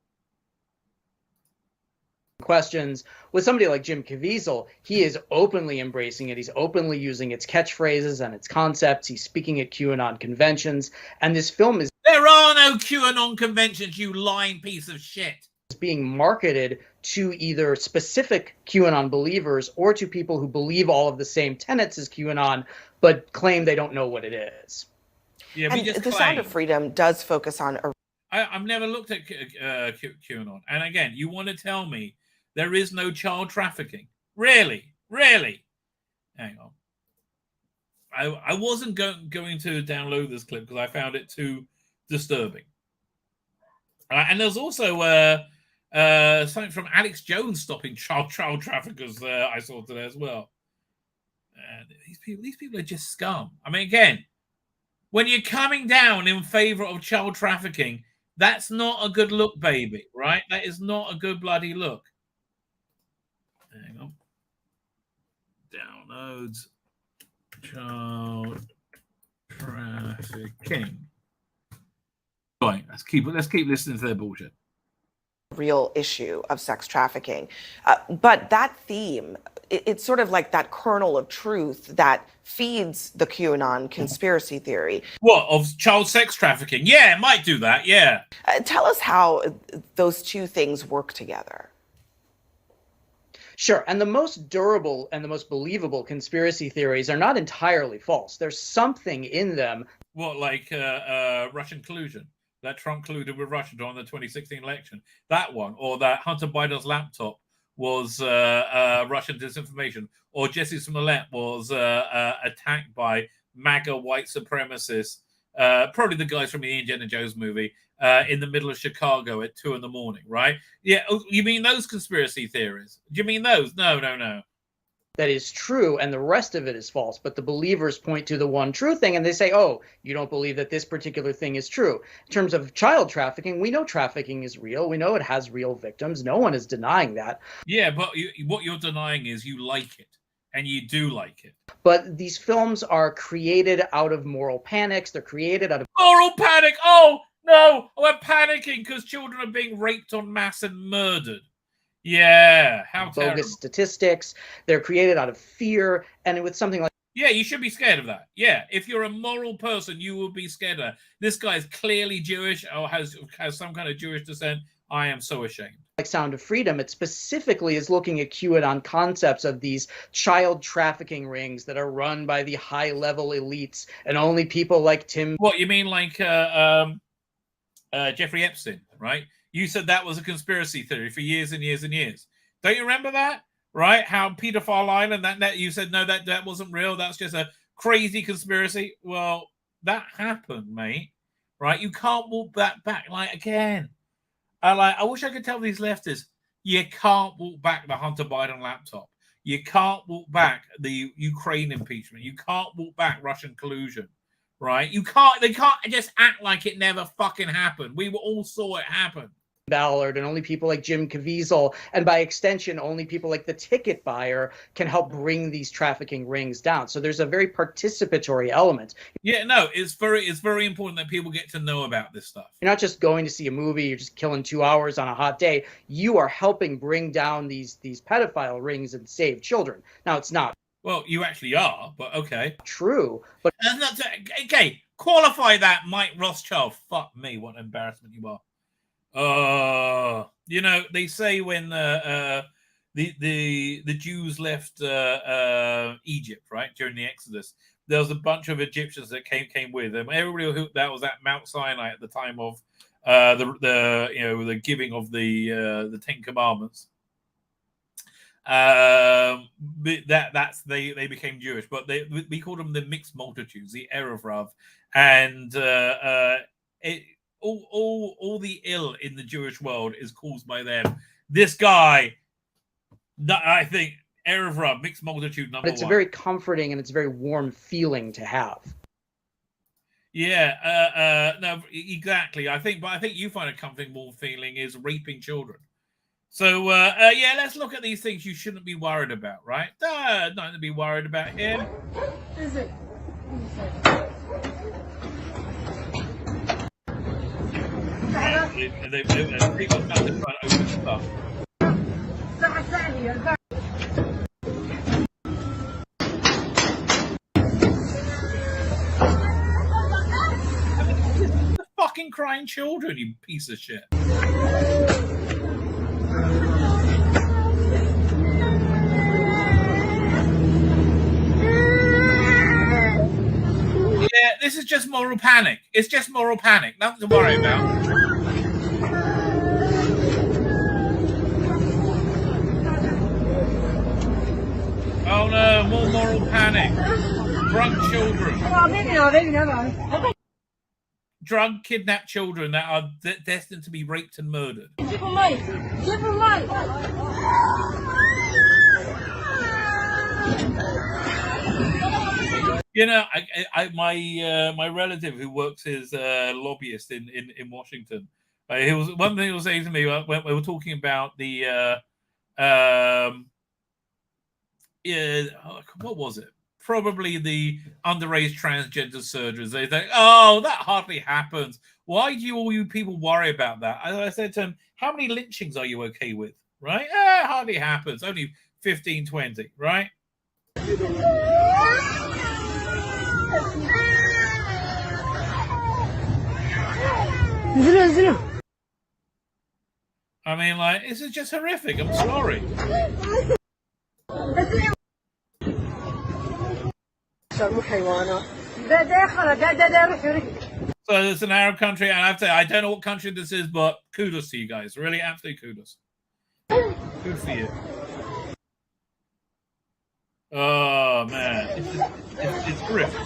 Questions with somebody like Jim Caviezel, he is openly embracing it. He's openly using its catchphrases and its concepts. He's speaking at QAnon conventions. And this film is... There are no QAnon conventions, you lying piece of shit. Being marketed to either specific QAnon believers or to people who believe all of the same tenets as QAnon, but claim they don't know what it is. Yeah, and the Sound of Freedom does focus on... I've never looked at QAnon. And again, you want to tell me there is no child trafficking? Really? Hang on. I wasn't going to download this clip because I found it too disturbing. And there's also something from Alex Jones stopping child traffickers I saw today as well. These people are just scum. I mean, again, when you're coming down in favor of child trafficking, that's not a good look, baby, right? That is not a good bloody look. Hang on. Downloads. Child trafficking. Right, let's keep listening to their bullshit. Real issue of sex trafficking. But that theme, it's sort of like that kernel of truth that feeds the QAnon conspiracy theory. What, of child sex trafficking? Yeah, it might do that, yeah. Tell us how those two things work together. Sure. And the most durable and the most believable conspiracy theories are not entirely false. There's something in them. What, like Russian collusion? That Trump colluded with Russia during the 2016 election? That one? Or that Hunter Biden's laptop was Russian disinformation? Or Jesse Smollett was attacked by MAGA white supremacists, probably the guys from the Indiana Jones movie, in the middle of Chicago at 2 a.m, right? Yeah, you mean those conspiracy theories? Do you mean those? No. that is true and the rest of it is false, but the believers point to the one true thing and they say, oh, you don't believe that this particular thing is true. In terms of child trafficking, we know trafficking is real. We know it has real victims. No one is denying that. Yeah, but what you're denying is you like it, and you do like it. But these films are created out of moral panics. They're created out of moral panic. Oh, no, we're panicking because children are being raped en masse and murdered. Yeah, how bogus terrible. Statistics. They're created out of fear, and with something like yeah, you should be scared of that. Yeah, if you're a moral person, you will be scared of that. This guy is clearly Jewish or has some kind of Jewish descent. I am so ashamed. Like Sound of Freedom, it specifically is looking at QAnon concepts of these child trafficking rings that are run by the high-level elites, and only people like Tim. What, you mean like Jeffrey Epstein, right? You said that was a conspiracy theory for years and years and years. Don't you remember that? Right? How Pedophile Island, that you said, no, that wasn't real. That's just a crazy conspiracy. Well, that happened, mate. Right? You can't walk that back like again. I wish I could tell these leftists, you can't walk back the Hunter Biden laptop. You can't walk back the Ukraine impeachment. You can't walk back Russian collusion. Right? They can't just act like it never fucking happened. We all saw it happen. Ballard and only people like Jim Caviezel, and by extension, only people like the ticket buyer can help bring these trafficking rings down. So there's a very participatory element. Yeah, no, it's very important that people get to know about this stuff. You're not just going to see a movie, you're just killing 2 hours on a hot day. You are helping bring down these pedophile rings and save children. Now, it's not. Well, you actually are, but okay. True, but okay, qualify that, Mike Rothschild. Fuck me, what an embarrassment you are. You know, they say when the Jews left Egypt, right, during the Exodus, there was a bunch of Egyptians that came with them. Everybody who that was at Mount Sinai at the time of the giving of the Ten Commandments. They became Jewish, but we called them the mixed multitudes, the Erev Rav, and all the ill in the Jewish world is caused by them. This guy, I think, Erev Rav, mixed multitude number one. It's a very comforting and it's a very warm feeling to have. Yeah, no, exactly. I think you find a comforting, warm feeling is raping children. So, yeah, let's look at these things you shouldn't be worried about, right? Nothing to be worried about here. Is it? People come to try and open stuff. Fucking crying children, you piece of shit. Yeah, this is just moral panic. It's just moral panic. Nothing to worry about. Oh no, more moral panic. Drunk children. Drug kidnapped children that are destined to be raped and murdered. You know, my relative who works as a lobbyist in Washington, he was one thing he was saying to me when we were talking about the what was it? Probably the underage transgender surgeries. They think, oh, that hardly happens. Why do all you people worry about that? I said to him, how many lynchings are you okay with? Right? It hardly happens. Only 15, 20, right? I mean, like, this is just horrific. I'm sorry. So it's an Arab country, and I have to say, I don't know what country this is, but kudos to you guys. Really, absolute kudos. Good for you. Oh, man. It's horrific.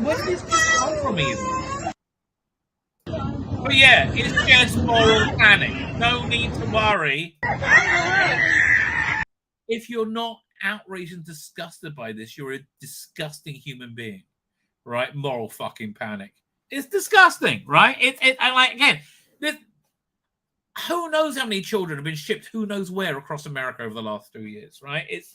Where did this come from, even? But yeah, it's just moral panic. No need to worry. If you're not outraged and disgusted by this, you're a disgusting human being, right? Moral fucking panic. It's disgusting, right? And like, again, who knows how many children have been shipped who knows where across America over the last 2 years, right? It's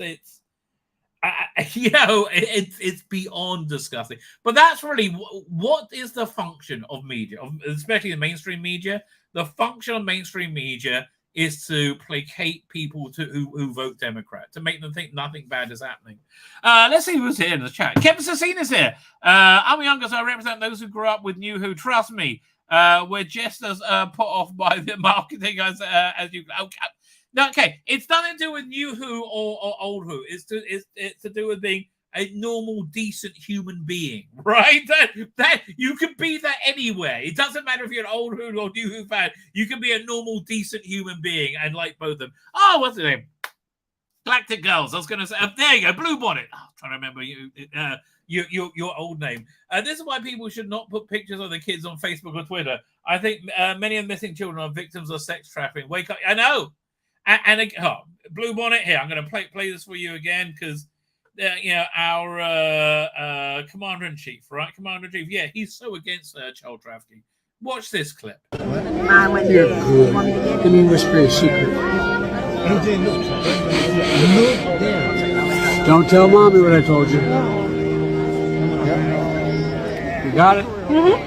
beyond disgusting. But that's really what is the function of media, especially the mainstream media. The function of mainstream media is to placate people who vote Democrat, to make them think nothing bad is happening. Let's see who's here in the chat. Kevin Sassine is here. I'm younger, so I represent those who grew up with New Who. Trust me, we're just as put off by the marketing as you. Okay, it's nothing to do with New Who or Old Who. It's to do with being a normal, decent human being, right? That you can be that anywhere. It doesn't matter if you're an Old Who or New Who fan. You can be a normal, decent human being and like both of them. Oh, what's the name? Galactic Girls. I was going to say, there you go, Blue Bonnet. Oh, I'm trying to remember your old name. This is why people should not put pictures of the kids on Facebook or Twitter. I think many of the missing children are victims of sex trafficking. Wake up! I know. And Blue Bonnet here. I'm going to play this for you again because. Our Commander-in-Chief, right? Commander-in-Chief, yeah, he's so against child trafficking. Watch this clip. You're good. Let me whisper a secret. Don't tell Mommy what I told you. You got it? Mm-hmm.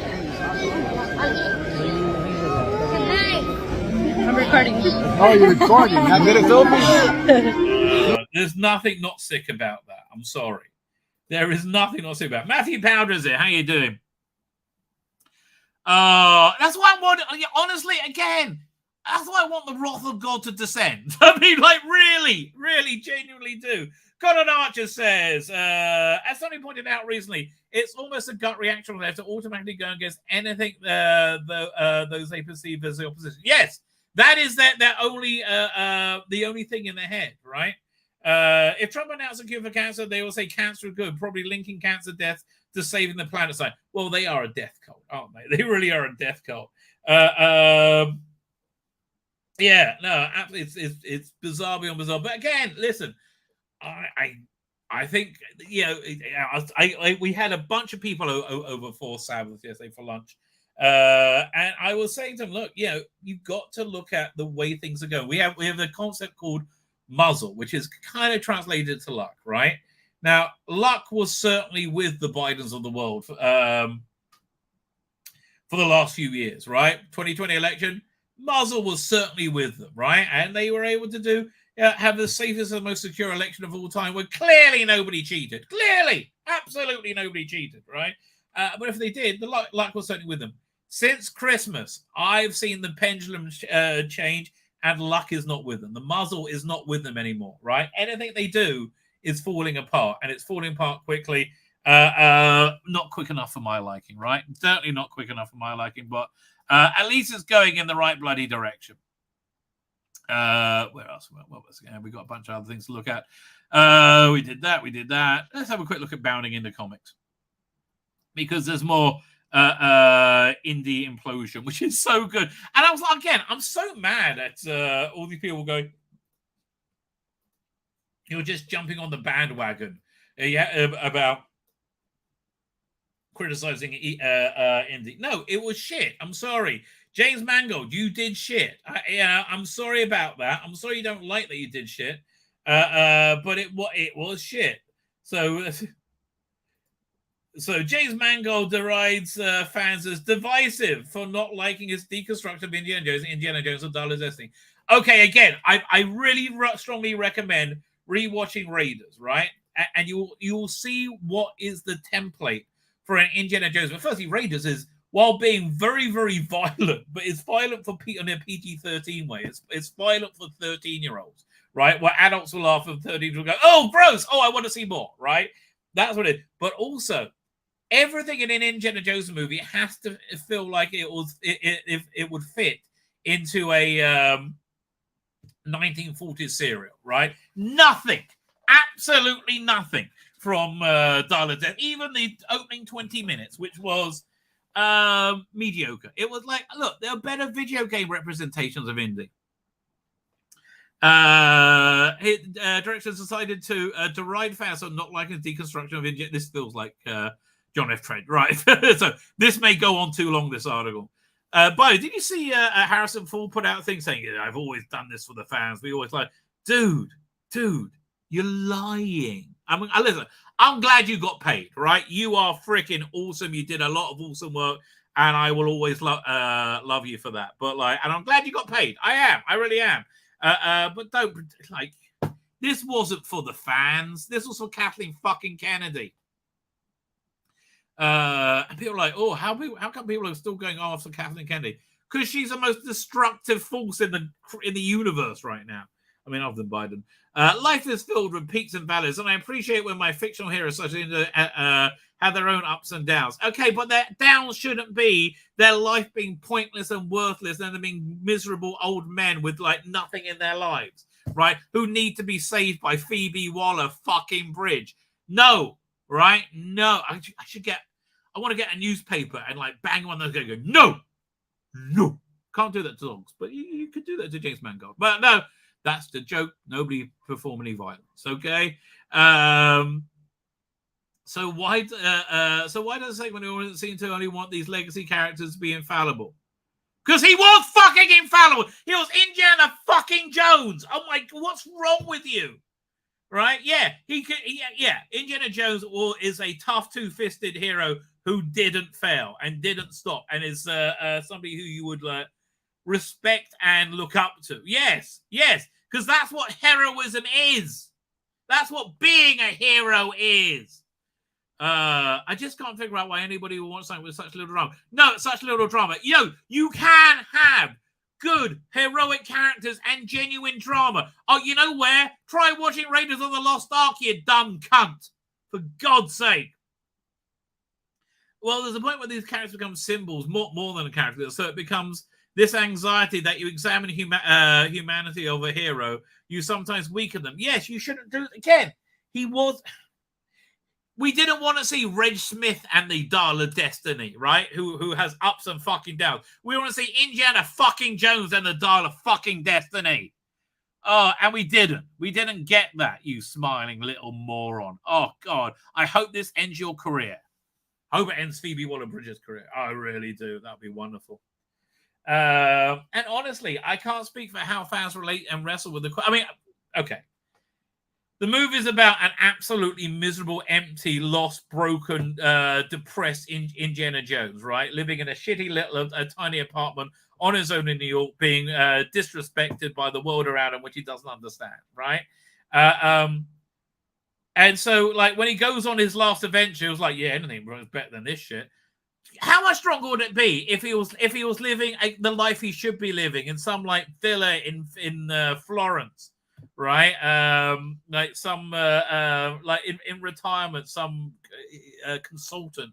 I'm recording. Oh, you're recording. Not gonna film me? There's nothing not sick about that. I'm sorry. There is nothing not sick about it. Matthew Powder's here. How you doing? That's why I want, honestly, again, that's why I want the wrath of God to descend. I mean, like, really, genuinely do. Colin Archer says, as somebody pointed out recently, it's almost a gut reaction on left to automatically go against anything those they perceive as the opposition. Yes, that is their only the only thing in their head, right? If Trump announced a cure for cancer, they will say cancer is good, probably linking cancer deaths to saving the planet. Side. Well, they are a death cult, aren't they? They really are a death cult. Yeah, no, absolutely, it's bizarre beyond bizarre. But again, listen, I think we had a bunch of people over for Sabbath yesterday for lunch, and I was saying to them, look, you've got to look at the way things are going. We have a concept called muzzle, which is kind of translated to luck, right? Now, luck was certainly with the Bidens of the world for the last few years, right? 2020 election, muzzle was certainly with them, right? And they were able to have the safest and most secure election of all time where clearly nobody cheated. Clearly, absolutely nobody cheated, right? But if they did, the luck was certainly with them. Since Christmas, I've seen the pendulum change, and luck is not with them. The muzzle is not with them anymore, right? Anything they do is falling apart, and it's falling apart quickly. Not quick enough for my liking, right? Certainly not quick enough for my liking, but at least it's going in the right bloody direction. Where else? What was it? We got a bunch of other things to look at. We did that. Let's have a quick look at bounding into comics, because there's more indie implosion, which is so good. And I was like, again, I'm so mad at all these people going, you're just jumping on the bandwagon about criticizing indie. No, it was shit. I'm sorry. James Mangold, you did shit. I'm sorry about that. I'm sorry you don't like that you did shit. But it was shit. So James Mangold derides fans as divisive for not liking his deconstruction of Indiana Jones and Darla's Destiny. Okay, again, I really strongly recommend rewatching Raiders, right? And you will see what is the template for an Indiana Jones. But firstly, Raiders is, while being very, very violent, but it's violent in a PG-13 way. It's violent for 13-year-olds, right? Where adults will laugh and 13-year-olds will go, oh, gross, oh, I want to see more, right? That's what it is. But also, everything in an Indiana Jones movie has to feel like it would fit into a 1940s serial, right? Nothing, absolutely nothing from Dial of Death. Even the opening 20 minutes, which was mediocre. It was like, look, there are better video game representations of Indy. Directors decided to deride fans on not liking the deconstruction of Indy. This feels like John F. Trent, right? So this may go on too long, this article. Bo, did you see Harrison Ford put out a thing saying, I've always done this for the fans. We always like, dude, you're lying. I mean, listen, I'm glad you got paid, right? You are freaking awesome. You did a lot of awesome work, and I will always love you for that. But and I'm glad you got paid. I really am. But don't, this wasn't for the fans. This was for Kathleen fucking Kennedy. And people are like, oh, how come people are still going after Kathleen Kennedy? Because she's the most destructive force in the universe right now. I mean, other than Biden. Life is filled with peaks and valleys, and I appreciate when my fictional heroes such have their own ups and downs. Okay, but their downs shouldn't be their life being pointless and worthless and them being miserable old men with nothing in their lives, right? Who need to be saved by Phoebe Waller fucking Bridge. No, right? No. I want to get a newspaper and bang on those guys and go, no. Can't do that to dogs, but you could do that to James Mangold. But no, that's the joke. Nobody perform any violence, okay? So why does segment always seem to only want these legacy characters to be infallible? Because he was fucking infallible. He was Indiana fucking Jones. Oh my God, what's wrong with you? Right? Yeah, Indiana Jones is a tough, two-fisted hero who didn't fail and didn't stop, and is somebody who you would respect and look up to. Yes, because that's what heroism is. That's what being a hero is. I just can't figure out why anybody would want something with such little drama. No, such little drama. You can have good heroic characters and genuine drama. Oh, you know where? Try watching Raiders of the Lost Ark, you dumb cunt. For God's sake. Well, there's a point where these characters become symbols more than a character. So it becomes this anxiety that you examine humanity of a hero. You sometimes weaken them. Yes, you shouldn't do it again. We didn't want to see Reg Smith and the Dial of Destiny, right? Who has ups and fucking downs. We want to see Indiana fucking Jones and the Dial of fucking Destiny. Oh, and we didn't. We didn't get that, you smiling little moron. Oh, God. I hope this ends your career. I hope it ends Phoebe Waller-Bridge's career. I really do. That'd be wonderful. And honestly, I can't speak for how fans relate and wrestle with the... I mean, okay. The movie is about an absolutely miserable, empty, lost, broken, depressed Indiana Jones, right? Living in a shitty little, tiny apartment on his own in New York, being disrespected by the world around him, which he doesn't understand, right? And so, when he goes on his last adventure, it was like, yeah, anything is better than this shit. How much stronger would it be if he was living the life he should be living in some villa in Florence? Right, in retirement, some consultant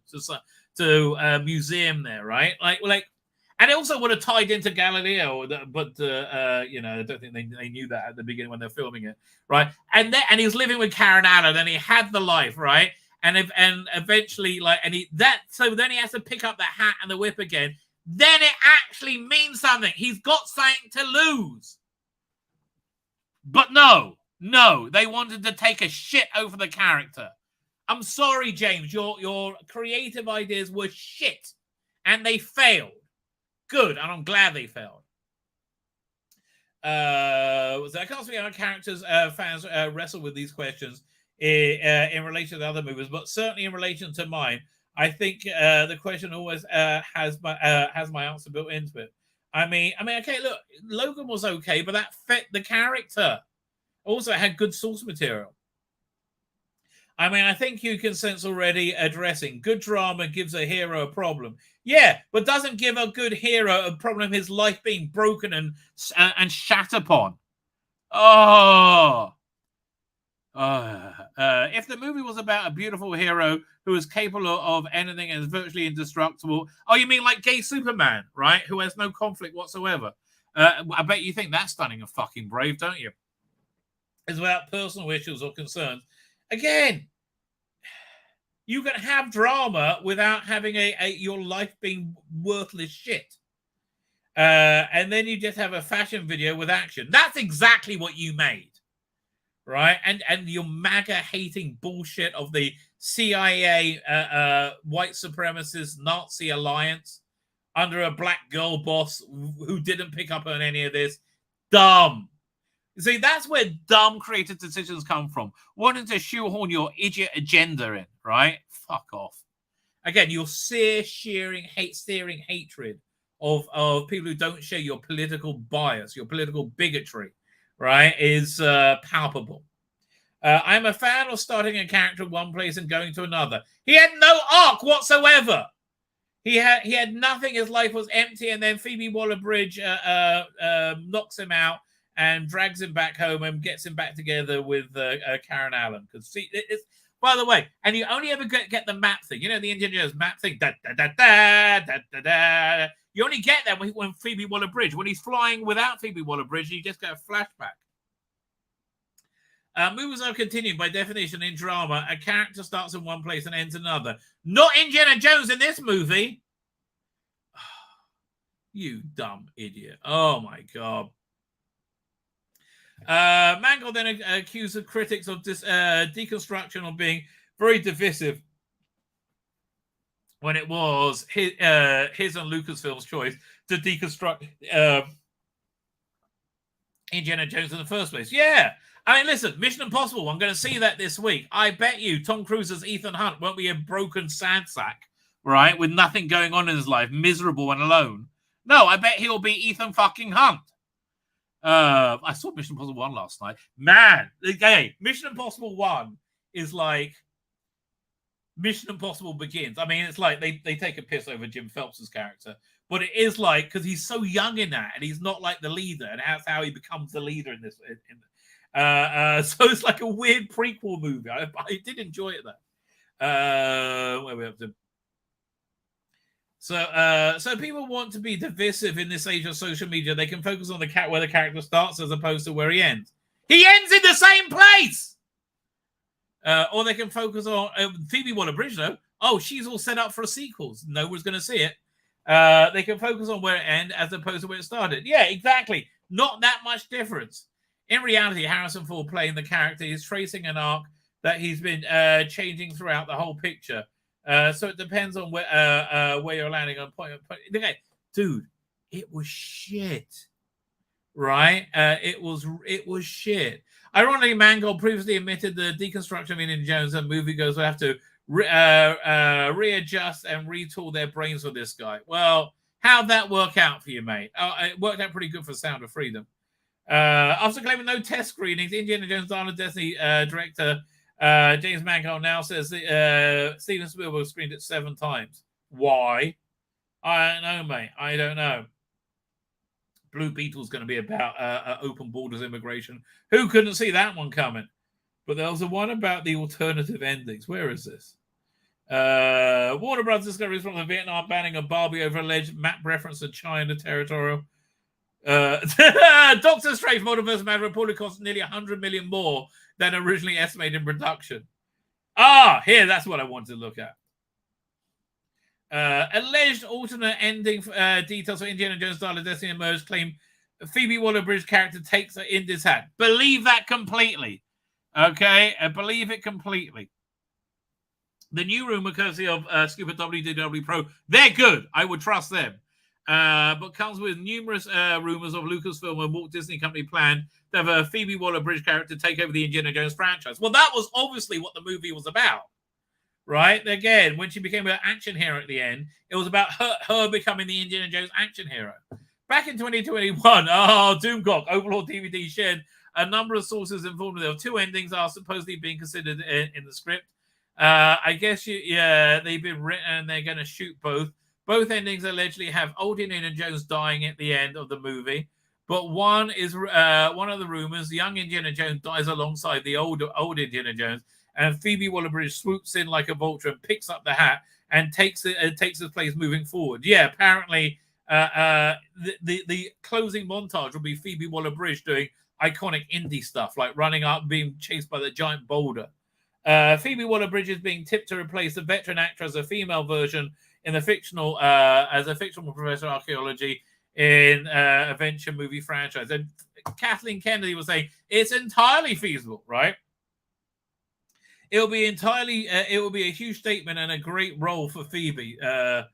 to a museum there, right? And it also would have tied into Galileo, but I don't think they knew that at the beginning when they're filming it, right? And he was living with Karen Allen, and he had the life, right? And eventually, so then he has to pick up the hat and the whip again. Then it actually means something. He's got something to lose. But no, they wanted to take a shit over the character. I'm sorry, James, your creative ideas were shit, and they failed. Good, and I'm glad they failed. So I can't speak on characters fans wrestle with these questions in relation to other movies, but certainly in relation to mine, I think the question always has my answer built into it. I mean, okay, look, Logan was okay, but that fit the character. Also, it had good source material. I mean, I think you can sense already addressing good drama gives a hero a problem. Yeah, but doesn't give a good hero a problem his life being broken and shat upon. If the movie was about a beautiful hero who is capable of anything and is virtually indestructible. Oh, you mean like gay Superman, right? Who has no conflict whatsoever. I bet you think that's stunning and fucking brave, don't you? It's without personal issues or concerns. Again, You can have drama without having your life being worthless shit. And then you just have a fashion video with action. That's exactly what you made, right? And your MAGA hating bullshit of the CIA, white supremacist Nazi alliance under a black girl boss who didn't pick up on any of this. Dumb. See, that's where dumb creative decisions come from. Wanting to shoehorn your idiot agenda in, right? Fuck off. Again, your steering hatred of people who don't share your political bias, your political bigotry, right, is palpable. I'm a fan of starting a character in one place and going to another. He had no arc whatsoever. He had nothing. His life was empty, and then Phoebe Waller-Bridge knocks him out and drags him back home and gets him back together with Karen Allen. Because it's, by the way, and you only ever get the map thing. You know, the Indiana Jones map thing. Da, da, da, da, da, da, da. You only get that when Phoebe Waller-Bridge. When he's flying without Phoebe Waller-Bridge, you just get a flashback. Movies are continuing by definition in drama. A character starts in one place and ends another. Not Indiana Jones in this movie. You dumb idiot. Oh, my God. Mangold then accused the critics of deconstruction of being very divisive when it was his and Lucasfilm's choice to deconstruct Indiana Jones in the first place. Yeah. I mean, listen, Mission Impossible, I'm going to see that this week. I bet you Tom Cruise's Ethan Hunt won't be a broken sand sack, right, with nothing going on in his life, miserable and alone. No, I bet he'll be Ethan fucking Hunt. I saw Mission Impossible 1 last night. Man, okay, Mission Impossible 1 is like Mission Impossible Begins. I mean, it's like they take a piss over Jim Phelps' character, but it is like, because he's so young in that, and he's not like the leader, and that's how he becomes the leader in this. So it's like a weird prequel movie. I did enjoy it though. Where are we up to? So people want to be divisive in this age of social media. They can focus on where the character starts as opposed to where he ends. He ends in the same place. Or they can focus on Phoebe Waller-Bridge though. Oh, she's all set up for sequels. No one's going to see it. They can focus on where it ends as opposed to where it started. Yeah, exactly. Not that much difference. In reality, Harrison Ford playing the character is tracing an arc that he's been changing throughout the whole picture. So it depends on where you're landing on point. Okay, dude, it was shit, right? It was shit. Ironically, Mangold previously admitted the deconstruction of Indiana Jones and moviegoers will have to readjust and retool their brains for this guy. Well, how'd that work out for you, mate? It worked out pretty good for Sound of Freedom. After claiming no test screenings, Indiana Jones Dawn of Destiny director James Mangold now says that Steven Spielberg screened it 7 times. Why? I don't know, mate. I don't know. Blue Beetle's going to be about open borders immigration. Who couldn't see that one coming? But there was the one about the alternative endings. Where is this? Warner Brothers discoveries from the Vietnam banning of Barbie over alleged map reference to China territorial. Doctor Strange Multiverse of Madness reported cost nearly $100 million more than originally estimated in production. Here, that's what I wanted to look at. Alleged alternate ending details for Indiana Jones Dawn of Destiny emerged, claim Phoebe Waller-Bridge character takes Indy's hat. Believe that completely. Okay? I believe it completely. The new rumor, courtesy of Stupid WDW Pro, they're good. I would trust them. But comes with numerous rumors of Lucasfilm and Walt Disney Company plan to have a Phoebe Waller-Bridge character take over the Indiana Jones franchise. Well, that was obviously what the movie was about, right? Again, when she became an action hero at the end, it was about her becoming the Indiana Jones action hero. Back in 2021, Doomcock, Overlord DVD shared a number of sources informed there were 2 endings are supposedly being considered in the script. I guess they've been written and they're going to shoot both. Both endings allegedly have old Indiana Jones dying at the end of the movie, but one is one of the rumors. Young Indiana Jones dies alongside the old Indiana Jones, and Phoebe Waller-Bridge swoops in like a vulture and picks up the hat and takes his place moving forward. Yeah, apparently the closing montage will be Phoebe Waller-Bridge doing iconic indie stuff like running up, being chased by the giant boulder. Phoebe Waller-Bridge is being tipped to replace the veteran actor as a female version in the fictional as a fictional professor of archaeology in adventure movie franchise. And Kathleen Kennedy was saying it's entirely feasible, right? It will be a huge statement and a great role for Phoebe. So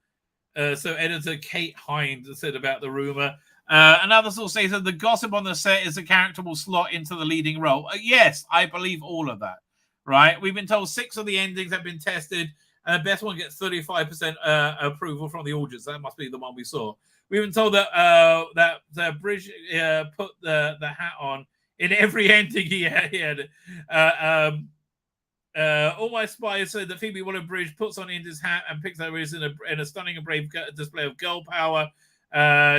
editor Kate Hind said about the rumor. Another source says that the gossip on the set is the character will slot into the leading role. Yes, I believe all of that. Right? We've been told 6 of the endings have been tested, and the best one gets 35% approval from the audience. That must be the one we saw. We've been told that Bridge put the hat on in every ending he had. All my spies said that Phoebe Waller-Bridge puts on Indy's hat and picks her in a stunning and brave display of girl power.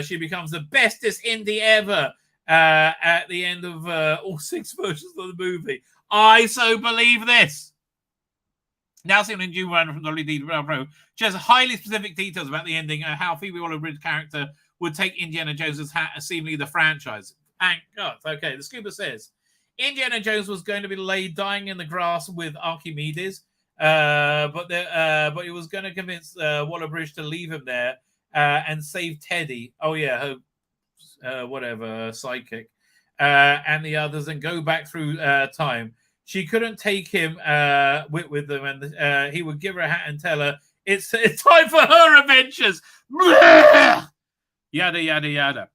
She becomes the bestest Indy ever at the end of all 6 versions of the movie. I so believe this. Now seen in June from WD Pro, she has highly specific details about the ending and how Phoebe Waller-Bridge's character would take Indiana Jones' hat and seemingly the franchise. Thank God. Okay, the scuba says Indiana Jones was going to be laid dying in the grass with Archimedes, but he was going to convince Waller-Bridge to leave him there and save Teddy. Oh yeah, her whatever sidekick, and the others, and go back through time. She couldn't take him with them, and he would give her a hat and tell her it's time for her adventures. Yada yada yada.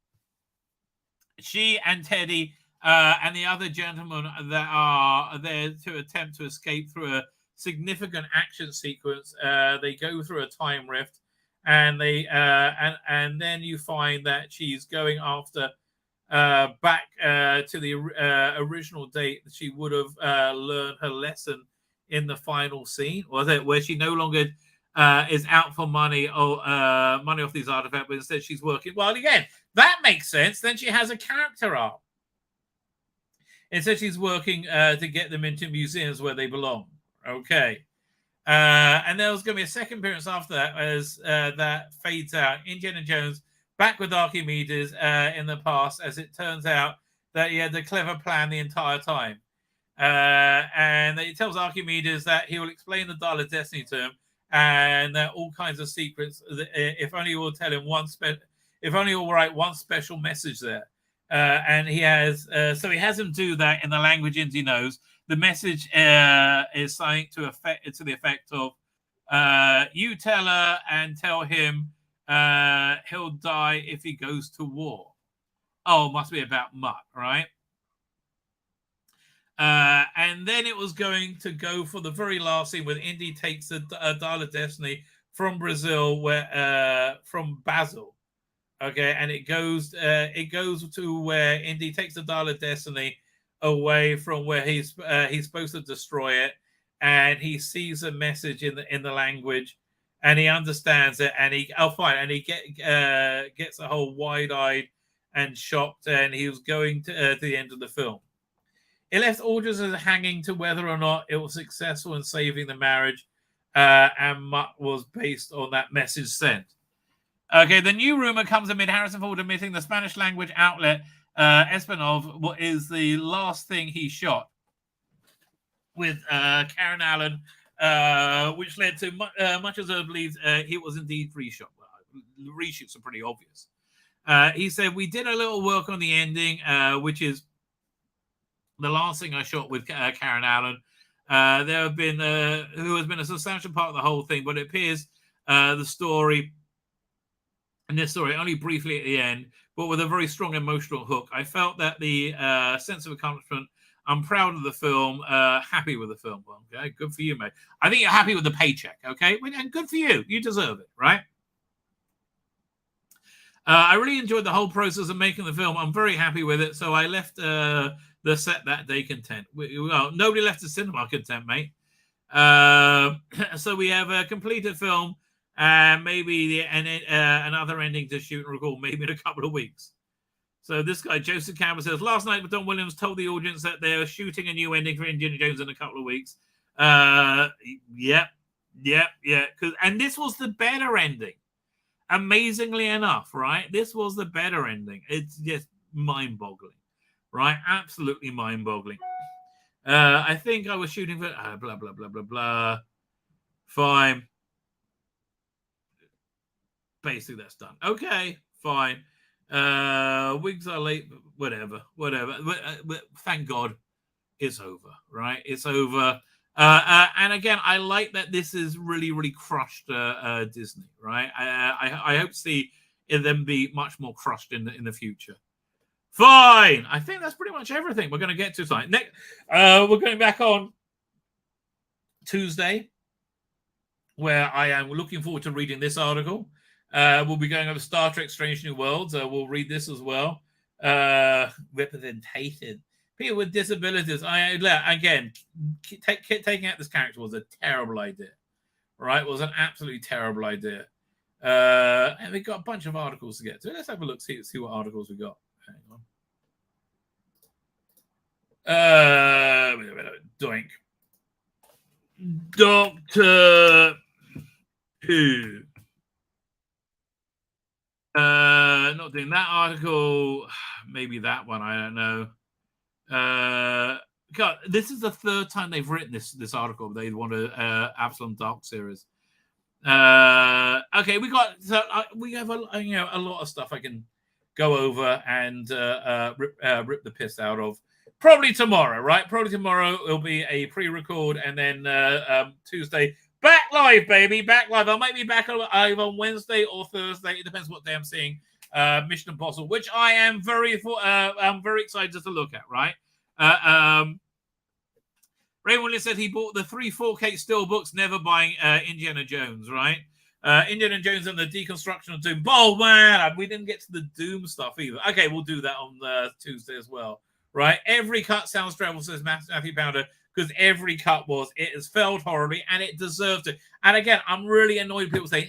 She and Teddy and the other gentlemen that are there to attempt to escape through a significant action sequence. They go through a time rift, and they and then you find that she's going after back to the original date that she would have learned her lesson in the final scene, was it, where she no longer is out for money or money off these artifacts, but instead she's working. Well, again, that makes sense. Then she has a character arc. Instead, she's working to get them into museums where they belong. Okay. And there was going to be a second appearance after that as that fades out. Indiana Jones back with Archimedes in the past, as it turns out that he had the clever plan the entire time. And he tells Archimedes that he will explain the Dial of Destiny to him, and all kinds of secrets. If only he will tell him if only he will write one special message there. And he has, so he has him do that in the language Indy knows. The message is something to the effect of, you tell her and tell him he'll die if he goes to war. Oh, must be about Mutt, right? And then it was going to go for the very last scene where Indy takes a Dial of Destiny from Brazil, from Basel. Okay, and it goes to where Indy takes the Dial of Destiny away from where he's supposed to destroy it, and he sees a message in the language, and he understands it, and he gets a whole wide-eyed and shocked, and he was going to the end of the film. It left audiences hanging to whether or not it was successful in saving the marriage, and Mutt was based on that message sent. Okay, the new rumor comes amid Harrison Ford admitting the Spanish language outlet Espinov is the last thing he shot with Karen Allen, which led to much as I believe he was indeed reshot. Well, reshoots are pretty obvious. He said, we did a little work on the ending, which is the last thing I shot with Karen Allen. There have been, who has been a substantial part of the whole thing, but it appears the story, and this story only briefly at the end, but with a very strong emotional hook. I felt that the sense of accomplishment, I'm proud of the film, happy with the film. Well, okay, good for you, mate. I think you're happy with the paycheck, okay? And good for you. You deserve it, right? I really enjoyed the whole process of making the film. I'm very happy with it. So I left the set that day content. Well, nobody left the cinema content, mate. So we have a completed film. And maybe another ending to shoot and record, maybe in a couple of weeks. So this guy, Joseph Campbell, says, last night, Don Williams told the audience that they're shooting a new ending for Indiana Jones in a couple of weeks. Yeah. And this was the better ending. Amazingly enough, right? This was the better ending. It's just mind-boggling, right? Absolutely mind-boggling. I think I was shooting for blah, blah, blah, blah, blah. Fine. Basically, that's done. Okay, fine. Wigs are late, whatever. But thank God it's over, right? It's over. And again, I like that this is really, really crushed Disney, right? I hope to see them be much more crushed in the future. Fine. I think that's pretty much everything we're going to get to tonight. Next, we're going back on Tuesday, where I am looking forward to reading this article. We'll be going over Star Trek Strange New Worlds. We'll read this as well. Representation. People with disabilities. Again, taking out this character was a terrible idea. Right? It was an absolutely terrible idea. And we've got a bunch of articles to get to. Let's have a look, see what articles we got. Hang on. Doink. Doctor Who. Not doing that article. Maybe that one. I don't know. God, this is the third time they've written this article. They want a Absalom Dark series. Okay, we have a lot of stuff I can go over and rip the piss out of. Probably tomorrow, right? Probably tomorrow it'll be a pre-record, and then Tuesday back live, baby, back live. I might be back either on Wednesday or Thursday. It depends what day I'm seeing Mission Impossible, which I am I'm very excited to look at. Right? Ray Williams said he bought the 3 4K steelbooks, never buying Indiana Jones. Right? Indiana Jones and the deconstruction of Doom. Oh man, we didn't get to the Doom stuff either. Okay, we'll do that on Tuesday as well. Right? Every cut sounds dreadful, says Matthew Pounder, because every cut it has failed horribly and it deserved it. And again, I'm really annoyed when people say,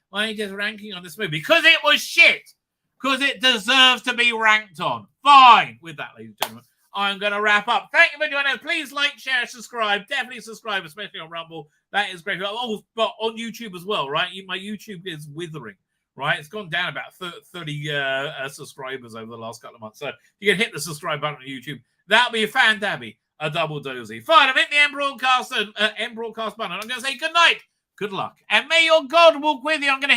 why are you just ranking on this movie? Because it was shit. Because it deserves to be ranked on. Fine. With that, ladies and gentlemen, I'm going to wrap up. Thank you for joining us. Please like, share, subscribe. Definitely subscribe, especially on Rumble. That is great. Oh, but on YouTube as well, right? My YouTube is withering. Right, it's gone down about 30 subscribers over the last couple of months. So you can hit the subscribe button on YouTube. That'll be a fan-dabby, a double dozy. Fine, I've hit the end broadcast button. I'm going to say good night, good luck, and may your God walk with you. I'm going to hit